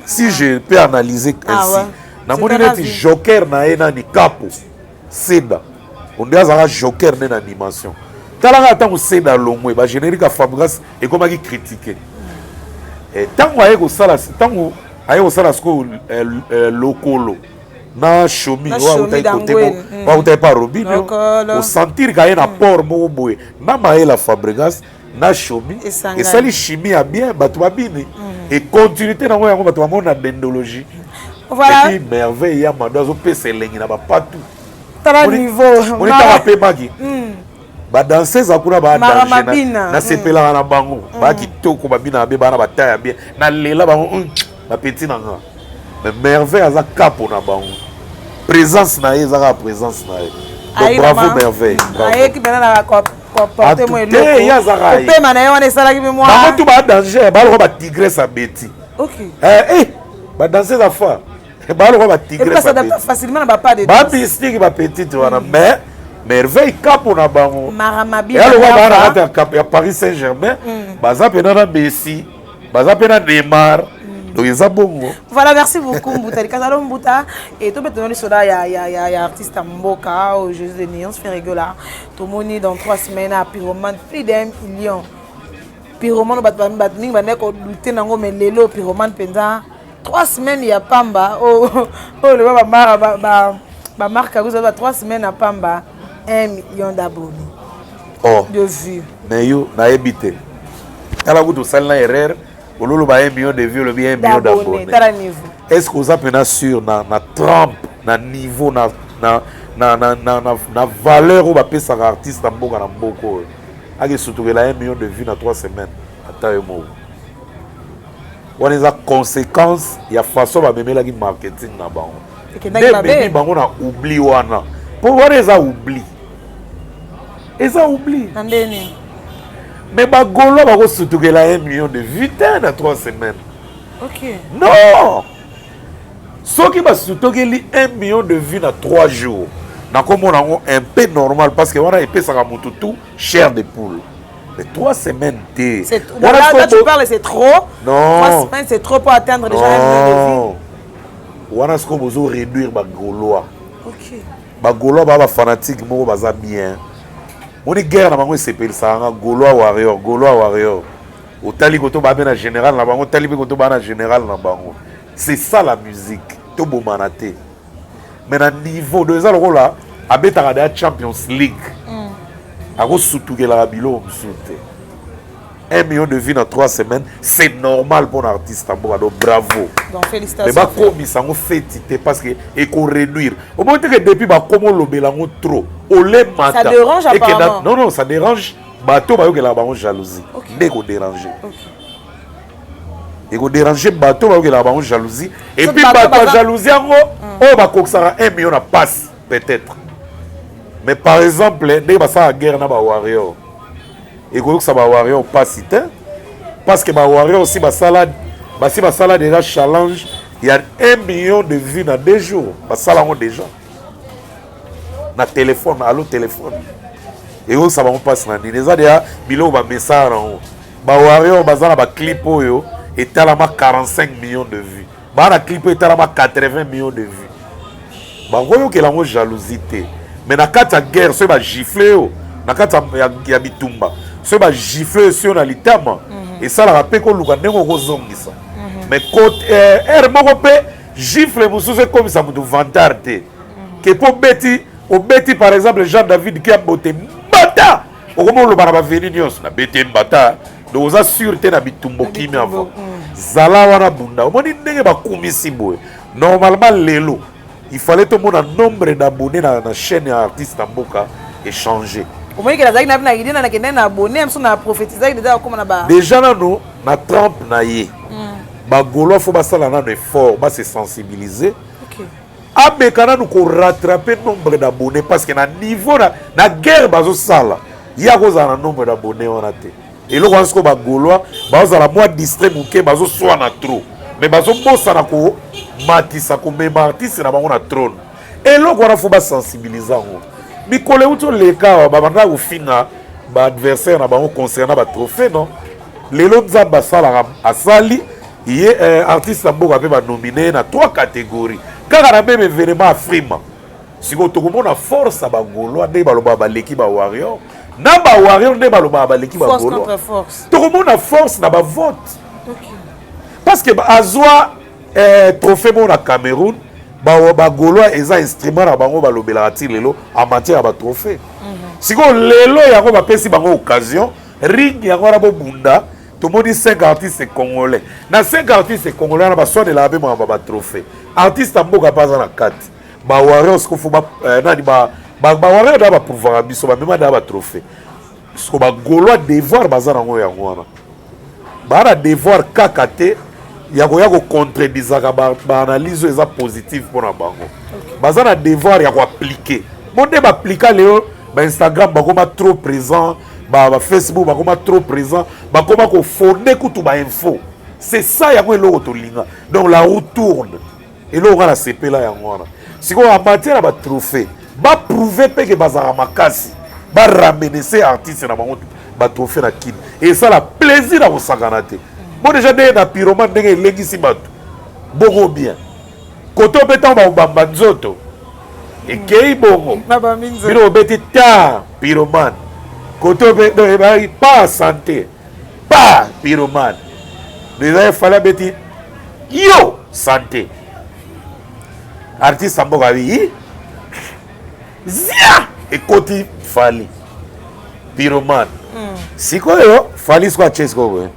si je peux analyser ainsi na moni net Joker na ena ni capo seda on dit ça Joker na animation talanga tant seda longwe ba générique à Fabregas et comment qui critiquer et tant aye ko sala tant aye ko sala sko lokolo na chomi wa utai pa robino o sentir ka ena port mo boye na maela Fabregas na chomi et ça li chimie a bien batu babini et continuité na ngo batu bango na dendologie voilà et puis merveille ya mandazo pese lengi na ba partout tala niveau on ta pe magi ba danseuse akuna ba danger na sepela na bango ba kitoko babina be bana bataya bien na lela bango ba petit na nga mais merveille aza capo na bango présence na ezaka présence na donc bravo merveille aye ki bena na porter moi le pe mana yo na sala ki moi ba tout ba danger ba lo ba tigresse a beti. OK. Ba danser la fois ba lo ba tigresse ça s'adapte facilement na ba pas de ba pistique ba petite wana mais merveille capo na bango Maramabi alors ba na rata cap ya Paris Saint-Germain baza pena na Messi baza pena Neymar. Donc ils bongo. Voilà, merci beaucoup Mboutali Kazalo Mbouta et tout maintenant les soda ya artiste Mboka au Jeux de Néons fait régulier. Tout moni dans 3 semaines à Pyroman plus d'1 million. pyromane bato mingi bandeki kolute nango mais lelo pyromane mpenza 3 semaines ya pamba oyo leba bamarke akuza 3 semaines ya pamba 1 million d'abonnés de vues. Mais yo nayebi te tala kutu osali na erreur ololoba 1 million de vues olobi 1 million d'abonnés. Est-ce que oza mpena sur na trempe na niveau na valeur oyo bapesaka artiste na mboka na mboka oyo akesutukela 1 million de vues na 3 semaines ata yo moko wana eza conséquence ya façon bamemelaki marketing na bango nde memi bango na oubli wana mpo wana eza oubli na ndeni mais bagolo bakosutukela 1 million de vues te na 3 semaines. Ok. Non! Soki basutokeli 1 million de vues na 3 jours. Nakomona ngo un peu normal parce que wana epesaka mutu tout chair de poule. Mais 3 semaines té. Là tu parles c'est trop. Non. 3 semaines c'est trop pour atteindre déjà 1 million de vues. Wana sko bozo réduire bagoloa. Ok. Bagoloa ba fanatique moko baza bien. Moni guerre na bango sepelisanga Gaulois warrior. Otali koto ba na général na bango, tali koto ba na général na bango. C'est ça la musique. To bomanaté. Mais na niveau de ça là, abetaka da Champions League. Ako sutukela la bilo msute. 1 million de vues dans 3 semaines, c'est normal pour un artiste en donc bravo. Donc félicitations. Mais bah comme ça on fait parce que et qu'on réduire. Au moment que depuis bah comment l'obelango trop, on les mata. Ça dérange apparemment. Non, ça dérange. Bateau bah que la baron jalousie. Dès qu'on déranger. Et qu'on déranger bateau bah que la baron jalousie. Et puis bateau jalousie en gros, oh bah qu'on ça 1 million à passe peut-être. Mais par exemple, dès que ça la guerre na ba warrior. Et que ça va warrior pas cité parce que ba warrior aussi ba salade déjà challenge, il y a 1 million de vues dans 2 jours. Ba salade déjà. Na téléphone, allo téléphone. Et où ça va passer na déjà déjà bilo ba message en ba warrior bazana ba clip oyo et tellement 45 millions de vues. Ba na clip et tellement 80 millions de vues. Ba ngoyo ke la mo jalousie. Mais na kata guerre so ba gifler na kata ya bitumba. Ce va gifler sur la litama et ça la rappelle qu'on luka nengo kozongisa mais côté moko pe gifle musuze comme ça mutu vantarte que pour beti par exemple Jean David qui a boté bata okomo lo bana ba veni nyos na beti bata donc oza sûreté na bitumbo kimi avant zala wana bunda omoni ndenge ba kumisi boy normalement lelo il fallait tout monde nombre d'abonnés na chaîne ya artiste mboka et changer. Déjà nous na trempe na ye ba golo faut basala na effort ba se sensibiliser abekana nous ko rattraper nombre d'abonnés parce que na niveau na guerre bazo sala ya koza na nombre d'abonnés on a té et le ko ba golo bazo la moi distrait muke bazo soit na trop mais bazo bossa na ko matisa ko me artiste na bango na trône et le ko faut ba sensibiliser on mikole uto leka babanda kofinga ba adversaire na bango concernant ba trophée non lelo nzamba sala asali ye artiste mboka pe ba nominé na 3 catégories kaka na même événement afrima siko tokomona force ba golo nde baloba ba leki ba warrior na ba warrior nde baloba ba leki ba golo tokomona force na ba vote parce que azwa trophée bon na Cameroun ba goloa eza instrument na bango balobela ati lelo en matière ba trophée siko lelo yango ba pesi bango occasion ring yango na bobunda to modi 5 artistes congolais na 5 artistes congolais na ba soin de la be ba trophée artiste mboka paza na 4 ba warriors ko fu ba nani ba warriors da ba pouvoir biso ba mema da ba trophée siko ba goloa devoir bazana ngo yango wana ba na devoir kakate ya ko contredisaka ba analyse eza positive pour na bango baza na devoir ya ko appliquer monde ba appliquer leo ba Instagram ba koma trop présent ba Facebook ba koma trop présent ba koma ko fonder kutu ba info c'est ça ya ko eloko to linga donc la roue tourne et là on va la sepela ya ngwana siko en matière ba trophée ba prouver pe que bazara makasi ba ramener ces artistes na bango ba trophée na kin et ça la plaisir à ko sakanate. Moi déjà né na pyromane ndenge elengisi bato bongo bien koto betan ba bamba nzoto ekei bongo bino beti ta pyromane koto be pas santé pa pyromane déjà il fallait beti yo santé artiste amboka bi zia ekoti fali pyromane sikoyo fali siko chase ko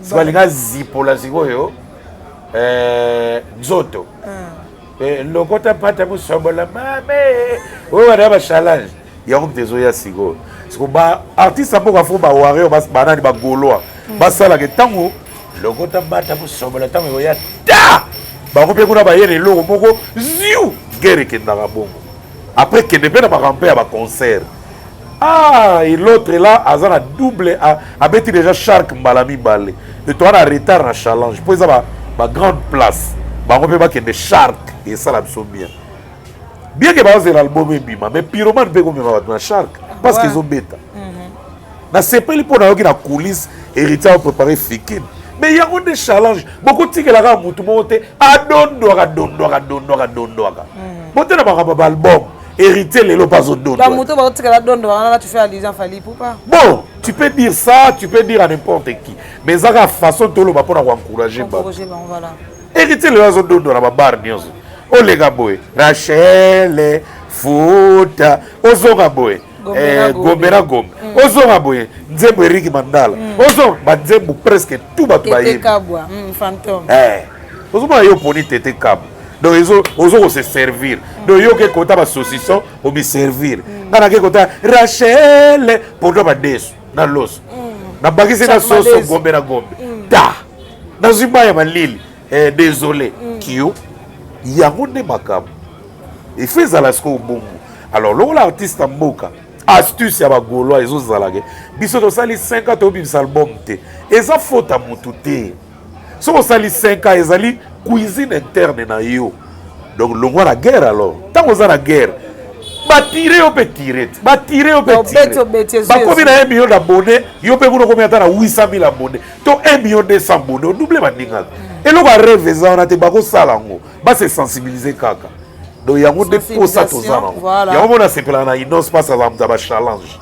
sikolinga zipola sikoyo nzoto lokota pata musobola mame oyo bana bachallenge yango tezoya sikoyo siko ba artiste amboka fo bawario banani bagoloa basalaka ntango lokota bata musobola ntango ekoya ta bango mpe kuna bayene eloko moko ziu gere ekendaka bongo après kende mpe na bakampe ya baconcert et l'autre là aza na double abeti déjà shark mbala mibale de toi na retard na challenge po eza ba grande place bango mpe bakende shark esala biso bien ke bazela album ebima mais pyromane mpe komema bato na shark parce que ezobeta nasepeli mpo nayoki na coulisse héritier apréparé fikine mais yango nde challenge bokotikelaka mutu moko te adondwaka botena makambo baalbum héritier lelo pas odondwa bon tu peux dire ça tu peux dire à n'importe qui mais zaka façon toloba mpona koencourager bato héritier lelo azodondwa na babar nyonso olega boye rachele futa ozonga boye gombe na gombe ozonga boye nzembo eriki mandala ozonga banzembo presque tout bato bayebi ozomona yo poni tete kabwa donc ozo ko se servir donc yo ke kota ba saucisson o mi servir ngana ke kota rachele pondo ba desu na loso na bakisi na sauce gombe na gombe ta na zimba ya malili désolé kio yango nde makambo efezala siko bongo alors lokola artiste mboka astuce ya bagolois ezozalaka biso tosali 5 ans tobimisa album te eza faute ya motu te soki osali 5 ans ezali cuisine interne na yo donc longwa na guerre alors ntango oza na guerre batire yo mpe tire batire yo mpe tire bakomi na 1 million d'abonné yo mpe kuna okomi ata na 800 000 abonné to 1 million 200 abonné odouble baningaka eloko areve eza wana te bakosala yango base sensibilize kaka donc yango nde posa toza nango yango mona sepelaka na inonce mpasi azamuza bachallenge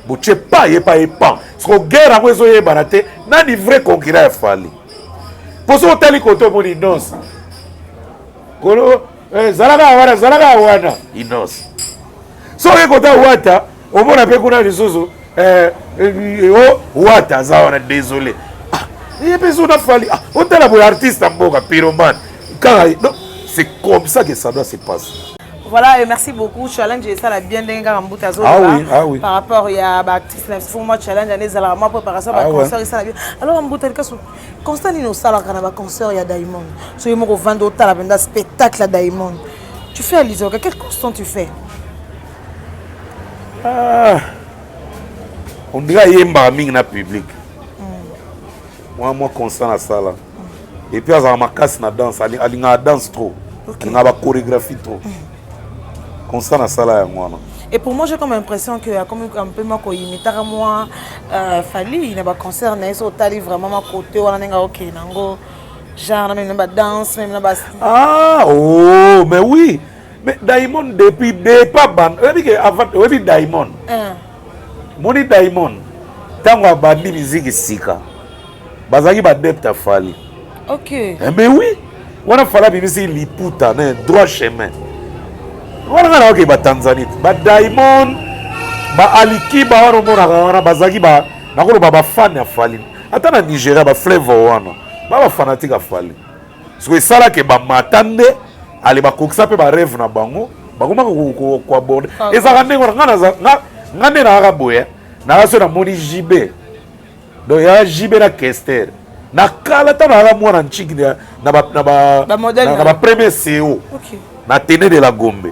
botie pa ye pa ye pan siko guerre yango ezoyebana te nani vrai concurrent ya fali mpo so otali kote omoni inonce kolo zalaka wana inonce so oye kota wata omona mpe kuna lisusu wata aza wana désolé ye mpe so na fali otala boye artiste mboka pyromane kaka c'est comme ça que ça doit se passer. Voilà, et merci beaucoup. Challenge, ça l'a bien dingue à Mboutazo. Oui. Par rapport à l'artiste, il faut moi challenge, ma préparation, ma concert, ça l'a bien. Alors, Mboutazo, constant, il y a un concert, il y a Diamond. So, il y a un vendeur, il y a un spectacle à Diamond. Tu fais à l'Isoka, quel constant tu fais? On dirait qu'il y a un ming na public. Moi, constant à ça là. Et puis, il y a ma casse na danse, il y a danse trop. Il y a une chorégraphie trop. Constant à ça là, moi. Et pour moi, j'ai comme l'impression que comme un peu moi quand il m'était à moi Fali, il n'a pas concert, mais ça tali vraiment ma côté, on a un ok, nango, genre même pas danse, même pas. Oh, mais oui, mais Diamond depuis pas ban, avant, oui Diamond. Moni Diamond, tant qu'on a bandi musique sika, bazaki ba depta Fali. Ok. Mais oui, on a fallu bimisi liputa, droit chemin. On a ok ba Tanzanie, ba Diamond, ba Alikiba on a bazaki ba, nakolo ba fan ya Fali. Ata na Nigeria ba Flavor wana, ba fanatique ya Fali. Parce que ça là que ba matande, ali ba kokisa pe ba rêve na bango, bakoma ko aborder. Et ça ngane ngane na araboya, na so na moni JB. Donc ya JB na Kester. Na kala ta na mwana nchiki na ba premier CEO na Tene de la Gombe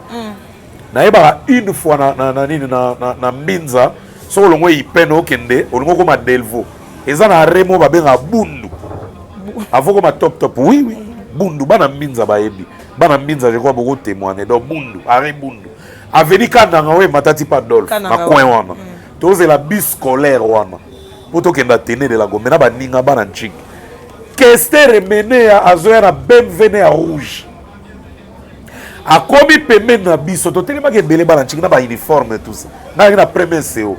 na yeba une fois na Mbinza so longo ipeno kende olongo ko ma Delvo eza na remo ba benga bundu avoko ma top oui bundu bana Mbinza ba yebi bana Mbinza je crois beaucoup témoigner donc bundu are bundu aveni kana ngawe matati pa Dolph na coin wana toze la bus scolaire wana poto kenda Tene de la Gombe na ba ninga bana nchiki Kester mené à Azoya na BMW à rouge. akomi pembeni na biso totelemaki ebele bana ntingi na bauniforme tout ça ngai na premier co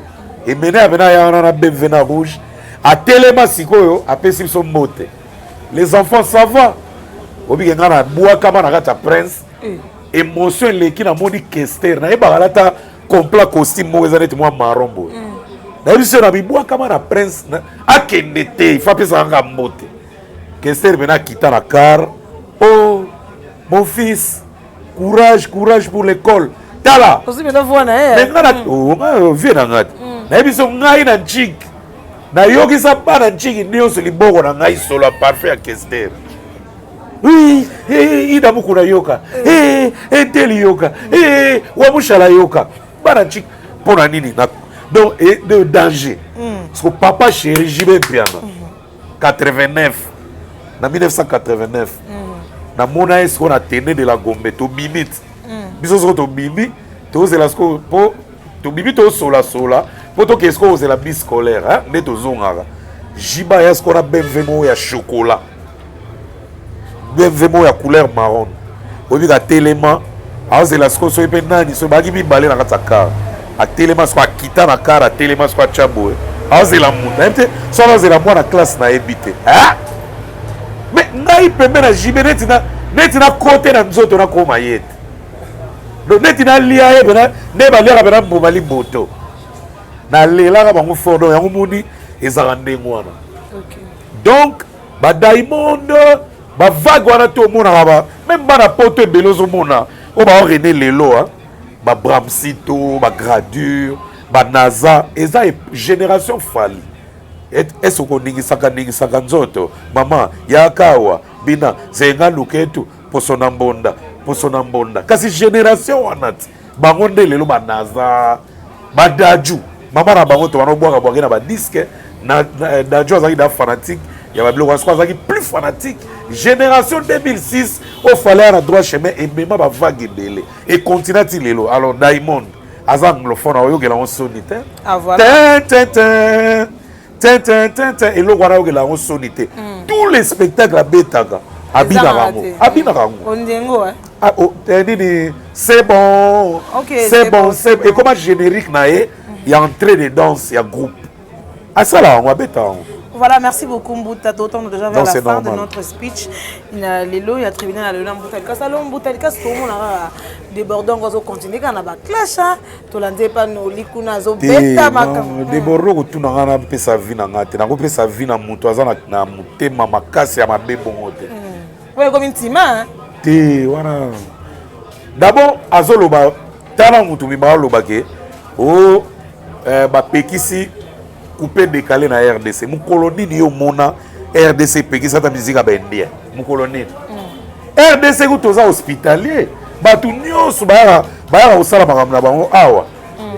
emene avena ya wana na bmv na rouge atelema sikoyo apesi biso mbote les enfants ça va obike ngai na bwakama na kati ya prince émotion eleki namoni kester nayebaka lata complet costume moko eza neti mwa marron boye nayebi biso na bibwakama na prince akende te ifa apesaka nga mbote kester mena akita na car oh mon fils courage pour l'école tala vie na ngai nayebi biso ngai na ntiki nayokisa bana ntiki nyonso liboko na ngai solo ya parfait ya kester oui ida muku na yoka teli yoka wamushala yoka bana ntiki mpo na nini donc de danger parce que papa chéri jibe mpiana 89 na 1989 namona ye sikoyo na tene de la gombe tobimi biso sikoyo tobimi tozela sikoyo mpo tobimi tosolasola mpo tokee sikoyo kozela bis scolaire nde tozongaka jiba ya sikoyo na bmv moko ya chocolat bmv moko ya couleur marron oyebika telema azela sikoyo soki mpe nani soki baki mibale na kati ya kar atelema sikoyo akita na kar atelema sikoyo atya boye azela mutu nayebi te soki azela mwana classe nayebi te me ngai pembe na jibe neti na kote na nzoto nakoma ye te donc neti nalia ye pena nde baliaka pena mbomali moto nalelaka bango fort donc yango moni ezalaka ndenge wana donc badiamond bavague wana te omonaka meme bana poto ebele ozomona oyo bao rene lelo babramsito bagradure banaza eza génération fali ese okoningisaka nzoto mama yakawa bina zenga luketu poso na mbonda kasi génération wana ti bango nde lelo banaza badaju mama na bango to banobwaka na badiske daju azalaki da fanatique ya babiloko wana siko azalaki plus fanatique génération 2006 ofale na droit chemin emema bavague ebele ekontina ti lelo alors diamond aza anglophone oyokela ngo soni te eloko wana oyokela yango soni te tous les spectacles abetaka abinaka yango nini c'est bon ekoma générique na ye ya entrée de danse ya groupe asala yango abeta yango. Voilà, merci beaucoup Mbouta. D'autant déjà vers la fin de notre speech. Il y a Lelo, il y a tribunal à Lelo Mboutalika. Salon Mboutalika, c'est tout le monde a débordant quand on continue quand on a pas clash. Tout le monde pas nos likuna zo beta makam. Débordant tout na ngana pe sa vie na ngate. Na ko pe sa vie na mutu azana na mutema makasi ya mabebo ngote. Ouais, comme une tima. Té wana. D'abord azoloba tana mutu mi ba loba ke o ba pekisi coupé décalé na RDC mon colonie ni au mona RDC peki sa ta musique abendie mon colonie RDC ko toza hospitalier batu nyonso ba osala makambo na bango awa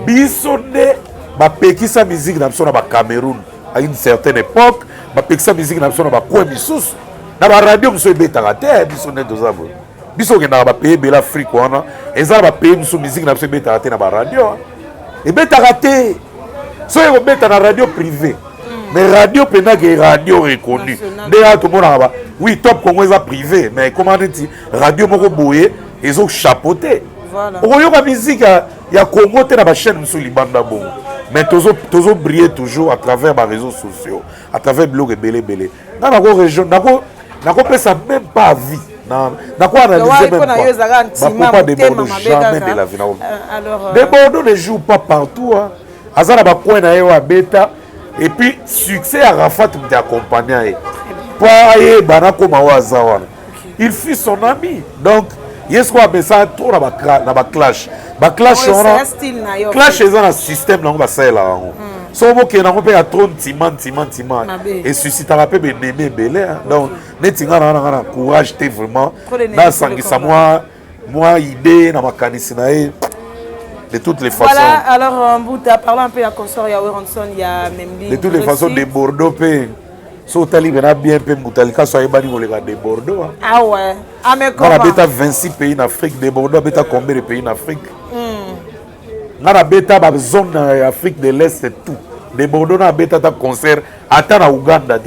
biso nde ba peki sa musique na biso na ba Cameroun à une certaine époque ba peki sa musique na biso na ba ko misusu na ba radio mso ebetaka te biso nde toza bo biso ke na ba pays bela Afrique wana eza ba pays mso musique na biso ebetaka te na ba radio ebetaka te. So il y a une radio privée, mais radio pénale radio reconnue. D'ailleurs, tout le monde oui, top Congo est privé, mais comment dit radio moko boye, ils ont chapeauté. Voilà. On y a la musique, il y a Congo te na ba chaîne sur libanda bon. Mais tozo briller toujours à travers les réseaux sociaux, à travers blog belé. Dans la région, nako pesa même pas vie. Nako analyser même pas. Pas déborde jamais de la vie. Déborde ne joue pas partout hein. Azana ba coin na yo abeta et puis succès à Rafat m'était accompagné pas ye banako mawaza wana il fut son ami donc yes quoi mais ça trop na ba clash on clash est dans le système na ba sala so bo ke na ko pe ya trop tima et suscitera pe beneme belé donc netinga na courage te vraiment na sangisa moi idée na makanisi na ye. De toutes les façons. Voilà, alors Mbouta, parlons un peu à consort, il y a Weronson, il y a Membi. De toutes les façons, de Bordeaux, so tali bien pe Mboutalika, soit bani de Bordeaux. Ah ouais. Ah mais comment? On a 26 pays en Afrique, de Bordeaux, on a combien de pays en Afrique? On a une zone en Afrique de l'Est et tout. De Bordeaux, on a un concert à Ouganda.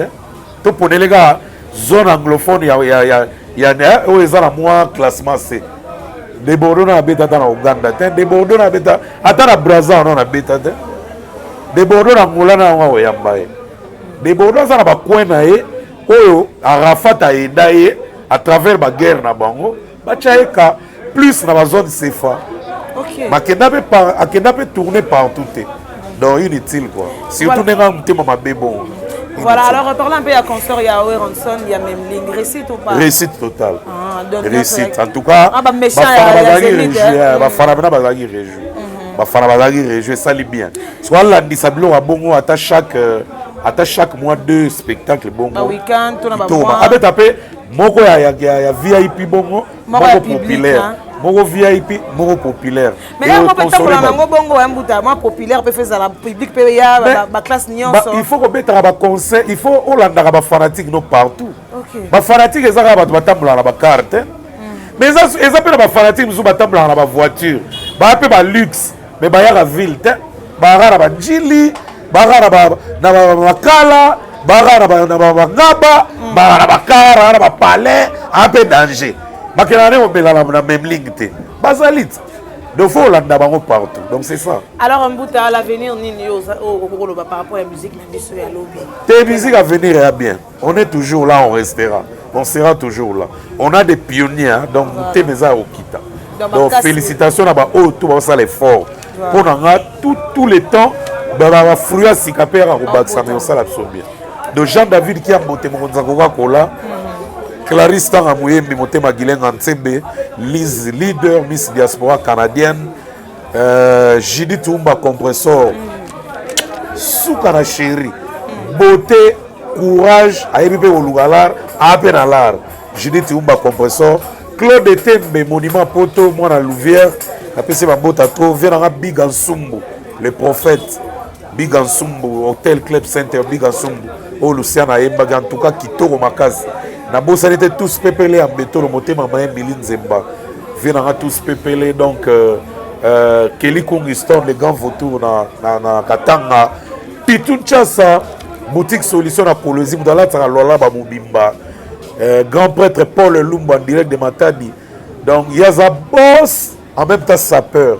Tout pour les gars, zone anglophone, il y a un classement C. De Bordeaux na beta na Uganda te, de Bordeaux na beta ata na Brazza na beta te. De Bordeaux na Angola na wa yamba ye. De Bordeaux ça na ba coin na ye oyo Arafat a aidé à travers la guerre na bango ba tchaika plus na ba zone CFA. OK. Ma kenda peut tourner partout te. Donc inutile quoi. Surtout voilà. Nenga mutema mabe bon. Voilà, alors parlons un peu à concert, il y a Ronson, il y a même ligne, récite ou pas? Récite total. Ah, donc récite. En tout cas, bah méchant, ça lit bien. Soit la disablo à bongo à chaque mois 2 spectacles bongo. Un week-end, tout na mois. Avec tapé, moko ya VIP bongo, moko populaire. Moko VIP, moko populaire. Mais là, on peut pas bongo moi populaire peut faire la public peut y a ma classe nion. Il faut qu'on mette un concert, il faut Hollanda ba fanatique non partout. OK. Ba fanatique ezaka ba batambula na ba carte. Mais ça peut ba fanatique nous batambula na ba voiture. Ba pe ba luxe, mais ba ya ville te. Ba ra ba jili, ba ra ba na ba makala, ba ra ba na ba ngaba, ba ra ba kara, ba palais, un peu danger. Makelane on bela la même ligne te. Basalit. Donc faut Hollanda bango partout. Donc c'est ça. Alors Mbouta à l'avenir nini au par rapport à la musique même sur ya lobby. Tes musiques à venir est bien. On est toujours là, on restera. On sera toujours là. On a des pionniers hein, donc tes mesa okita. Donc félicitations là-bas tout ça l'effort. Pour tout le temps ba fruit à sikapera au baksa mais on ça l'absorber. Donc Jean David qui a monté mon Coca-Cola. Clarisse Tanga Mouyembi Motema Gilenga Ntsebe, Liz leader Miss Diaspora canadienne, Judith Toumba compresseur, Soukana chéri, beauté, courage, Aïbé Olugalar, Apenalar, Judith Toumba compresseur, Claude Tembe monument poto, moi na Louvière, après c'est ma bota trop, vient Big Ansumbu, le prophète, Big Ansumbu, Hôtel Club Center, Big Ansumbu, oh Luciana Embaga en tout cas Kitoro Makazi. Nous étions tous pépélés en béton, le motema Maïm Miline Zemba. Nous tous pépélés, donc Kelly Kongiston, les grands vautours na Katanga. Puis tout ça, boutique solution à Polosie, dans la Lola Bamubimba. Grand prêtre Paul Lumba en direct de Matadi. Donc il y a un boss, en même temps sapeur.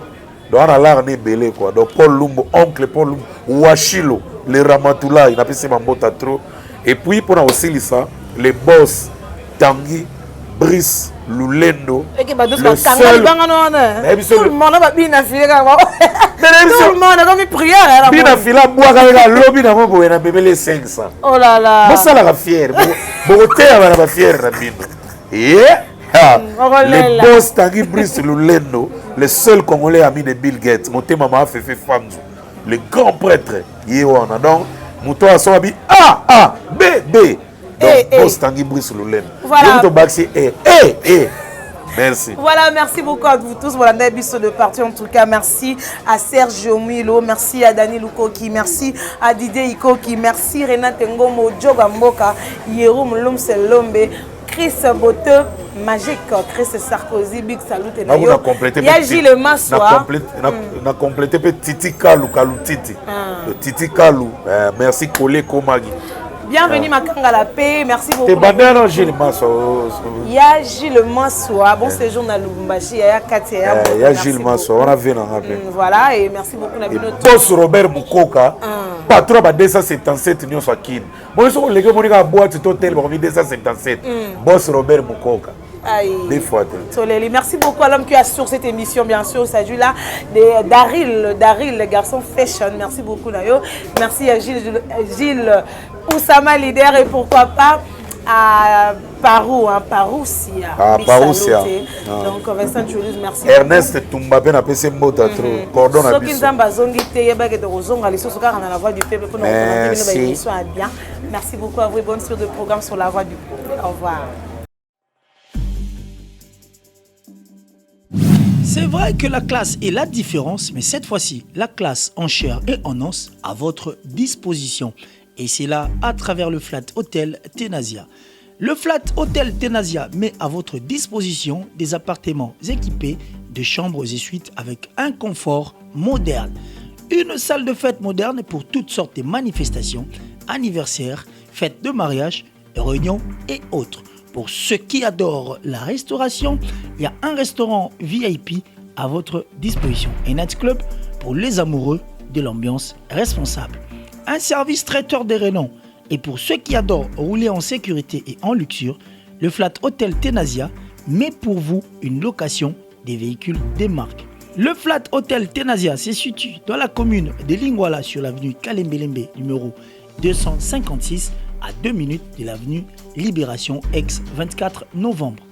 Donc on a l'air belé quoi. Donc Paul Lumba, oncle Paul Lumba, Wachilo, les Ramatoula, il a fait ses mambotas trop. Et puis pour aussi ça. Les boss Tanguy, Brice, Lulendo, le seul... Tout le monde a bien affilé. Tout le monde a comme une prière. Bien affilé, boire avec la lobby dans mon bois, bébé les 500. Oh là là. Moi ça la fière. Beauté avec la fière rapide. Les boss Tanguy, Brice, Lulendo, le seul Congolais ami de Bill Gates. Mon thème m'a fait Fanzou, le grand prêtre. Yéwana donc, mon toit soit bien A B B. Donc, Tanguy Brice Lulendo. Voilà. Merci. Voilà, merci beaucoup à vous tous. Voilà, Nabiso de partir en tout cas. Merci à Sergio Milo, merci à Dani Lukoki, merci à Didier Ikoki, merci Renate Ngomo, Djoga Mboka, Yeroum Lomselombe, Chris Bote, Magique, Chris Sarkozy, Big Salut. Il y a Gilles Massoua. On a complété Titi Kalou, Titi. Titi Kalou, merci Kolé Komagi. Bienvenue Makanga la paix, merci beaucoup. T'es bandé non Gilles Massoua. Il y a Gilles Massoua, bon séjour dans Lubumbashi, il y a Katia. Il y a Gilles Massoua, on a vu dans la paix. Voilà, et merci beaucoup. Boss Robert Mukoka, patron de 277 Nyon Swakin. Moi, je suis les gars boîte total pour 277. Boss Robert Mukoka. Aïe. Des fois. Soleil. Merci beaucoup à l'homme qui assure cette émission, bien sûr. Il s'agit là de Daryl, le garçon fashion. Merci beaucoup, Nayo. Merci à Gilles Oussama, leader, et pourquoi pas à Parousia. Donc, Vincent Julius, merci. Ernest Toumbaben a passé un mot à trop. Cordon à Merci. Merci beaucoup à vous et bonne suite de programme sur la voie du peuple. Au revoir. C'est vrai que la classe est la différence, mais cette fois-ci, la classe en chair et en os à votre disposition. Et c'est là à travers le Flat Hotel Tenasia. Le Flat Hotel Tenasia met à votre disposition des appartements équipés de chambres et suites avec un confort moderne. Une salle de fête moderne pour toutes sortes de manifestations, anniversaires, fêtes de mariage, réunions et autres. Pour ceux qui adorent la restauration, il y a un restaurant VIP à votre disposition. Un night club pour les amoureux de l'ambiance responsable. Un service traiteur de renom. Et pour ceux qui adorent rouler en sécurité et en luxure, le Flat Hotel Tenasia met pour vous une location des véhicules des marques. Le Flat Hotel Tenasia se situe dans la commune de Lingwala sur l'avenue Kalembelembe numéro 256 à 2 minutes de l'avenue Libération ex-24 novembre.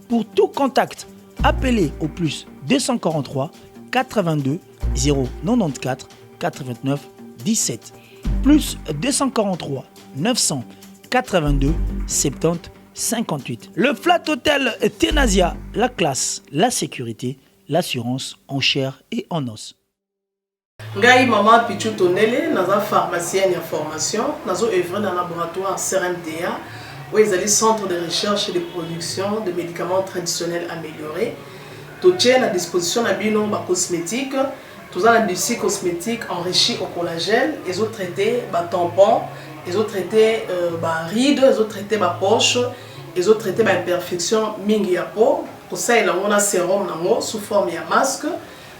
Pour tout contact, appelez au plus 243 82 094 89 17 plus 243 982 70 58. Le Flat Hotel Tenasia, la classe, la sécurité, l'assurance en chair et en os. Ngai Maman Pichu Tonele, naza pharmacienne en formation, nazo œuvre dans le laboratoire CRMTA, où ils allaient centre de recherche et de production de médicaments traditionnels améliorés. Tout est à disposition de bino cosmétiques, tout a des cosmétiques enrichis au collagène, ils ont traité tampons, ils ont traité rides, ils ont traité poche, ils ont traité imperfection mingi ya peau. Pour ça, il y a un sérum sous forme de masque.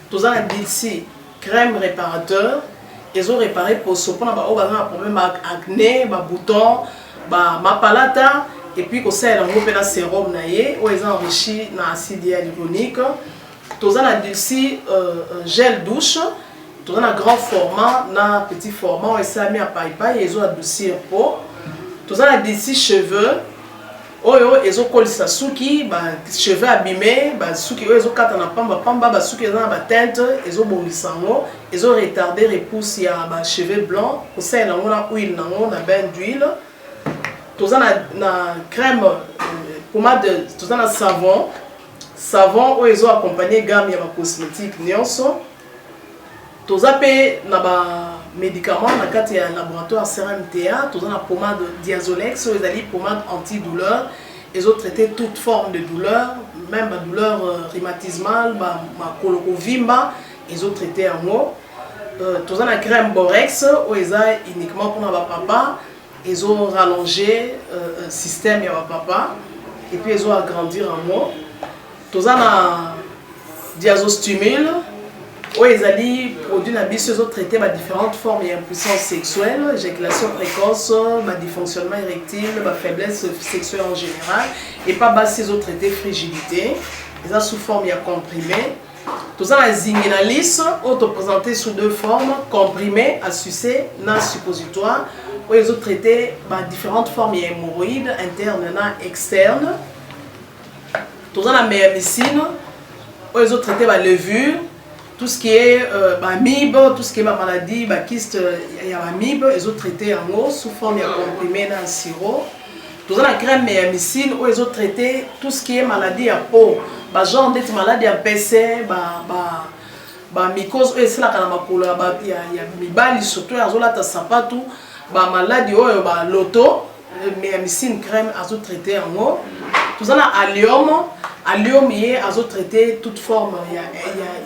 Tout a des crème réparateur. Ils ont réparé pour ce qu'on a un problème acné, boutons, palata. Et puis, il y a un sérum où ils ont enrichi dans l'acide hyaluronique. Tout a des gel douche. Tout a un grand format, un petit format. Ils ont mis à paille, ils ont adouci la peau. Tout a des cheveux. Ils ont collé sa souki, cheveux abîmés, souki, ils ont katé na pamba, souki ils ont na teinte, ils ont bombissé ils ont retardé repousse ya cheveux blancs, pour ça ils ont na huile na bain d'huile. Tout ça na crème pommade, tout ça na savon où ils ont accompagné gamme ya cosmétique nyonso. Tout ça pe na médicaments na kati ya laboratoire CRMTA, tout ça na pommade Diazolex, ils allaient pommade antidouleur, ils ont traité toute forme de douleur, même la douleur rhumatismale, ma colokovimba, ils ont traité en mot. Tout ça na crème Borex, où ils ont uniquement pour ma papa, ils ont rallongé le système ya papa, et puis ils ont agrandi en mot. Tout ça na Diazostimule, où ils allaient produire ils ont traité différentes formes d'impuissance sexuelle, éjaculation précoce, dysfonctionnement érectile, faiblesse sexuelle en général, et pas ils ont traité frigidité, ils ont sous forme comprimé. Tout ça, la zinginalis, présenté sous deux formes, comprimé, à sucer, na suppositoire, où ils ont traité différentes formes d'hémorroïdes internes et externes. Tout ça, la méamycine, où ils ont traité la levure. Tout ce qui est MIB, tout ce qui est maladie, kyste, il y a MIB, ils ont traité en eau sous forme de comprimé dans le sirop. Tout ça, la crème méamycine, où ils ont traité tout ce qui est maladie à peau. Genre d'être maladie à PC, mycose, c'est là qu'il y a mibali, surtout, ils ont là, sapatou, maladie, l'auto, méamycine crème, ils ont traité en eau. Tout ça, la allium. Allium, ils ont traité toute forme, il y a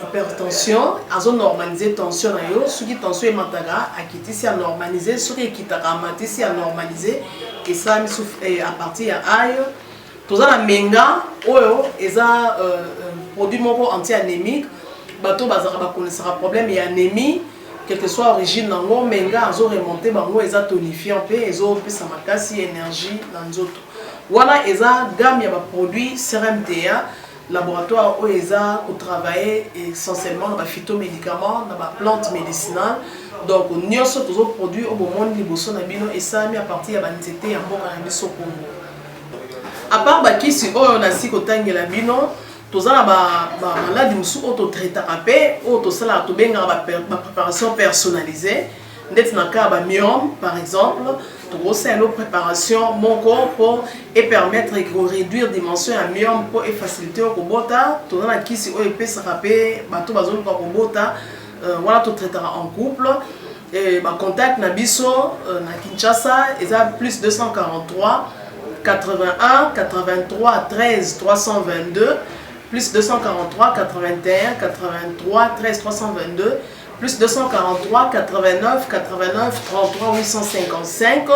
hypertension, ils ont normalisé la tension. Ceux qui tension est mataga, qui a normalisé, ceux qui a normalisé, et ça à partir de aïe. Tout ça, la menga, ils ont produit anti-anémique, bateau bazara problème et anémie, quelle que soit l'origine, menga, ils ont remonté, ils ont tonifié un peu, ils ont fait sa énergie dans les autres. Voilà, ils ont gamme de produits CRMTA, laboratoire où ils ont travaillé essentiellement dans les phytomédicaments, dans les plantes médicinales. Donc, nous avons tous les produits au monde et ça mis à partir de l'anxiété et de à part qui si on a si que la bino, tous les maladies qui sont traités la préparation personnalisée. Dans le cas de myome, par exemple, c'est une préparation mon corps et permettre de réduire la dimension de myome pour faciliter le bota. Tout le monde qui s'est rappeler, tout le monde voilà tout traitera en couple. Et contact Nabiso, na Kinshasa, ils ont plus 243 81 83 13 322 plus 243 81 83 13 322 plus 243 89 89 33 855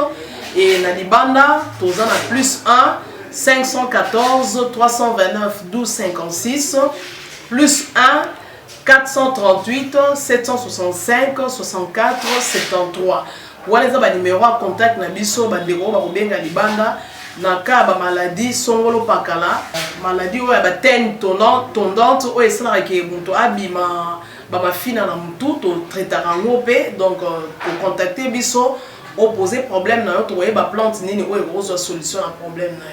et na Libanda, tous en a plus 1 514 329 12 56 plus 1 438 765 64 73. Voilà ça numéro à contact na biso bandeko ba kobenga libanda na ka ba maladie songolo pakala maladie oya ba teigne tondante o esala ke bunto abima ba mafina na mutu to traitera ngope donc pour contacter biso opposer problème na yo to ba plante nini o ezo solution na problème na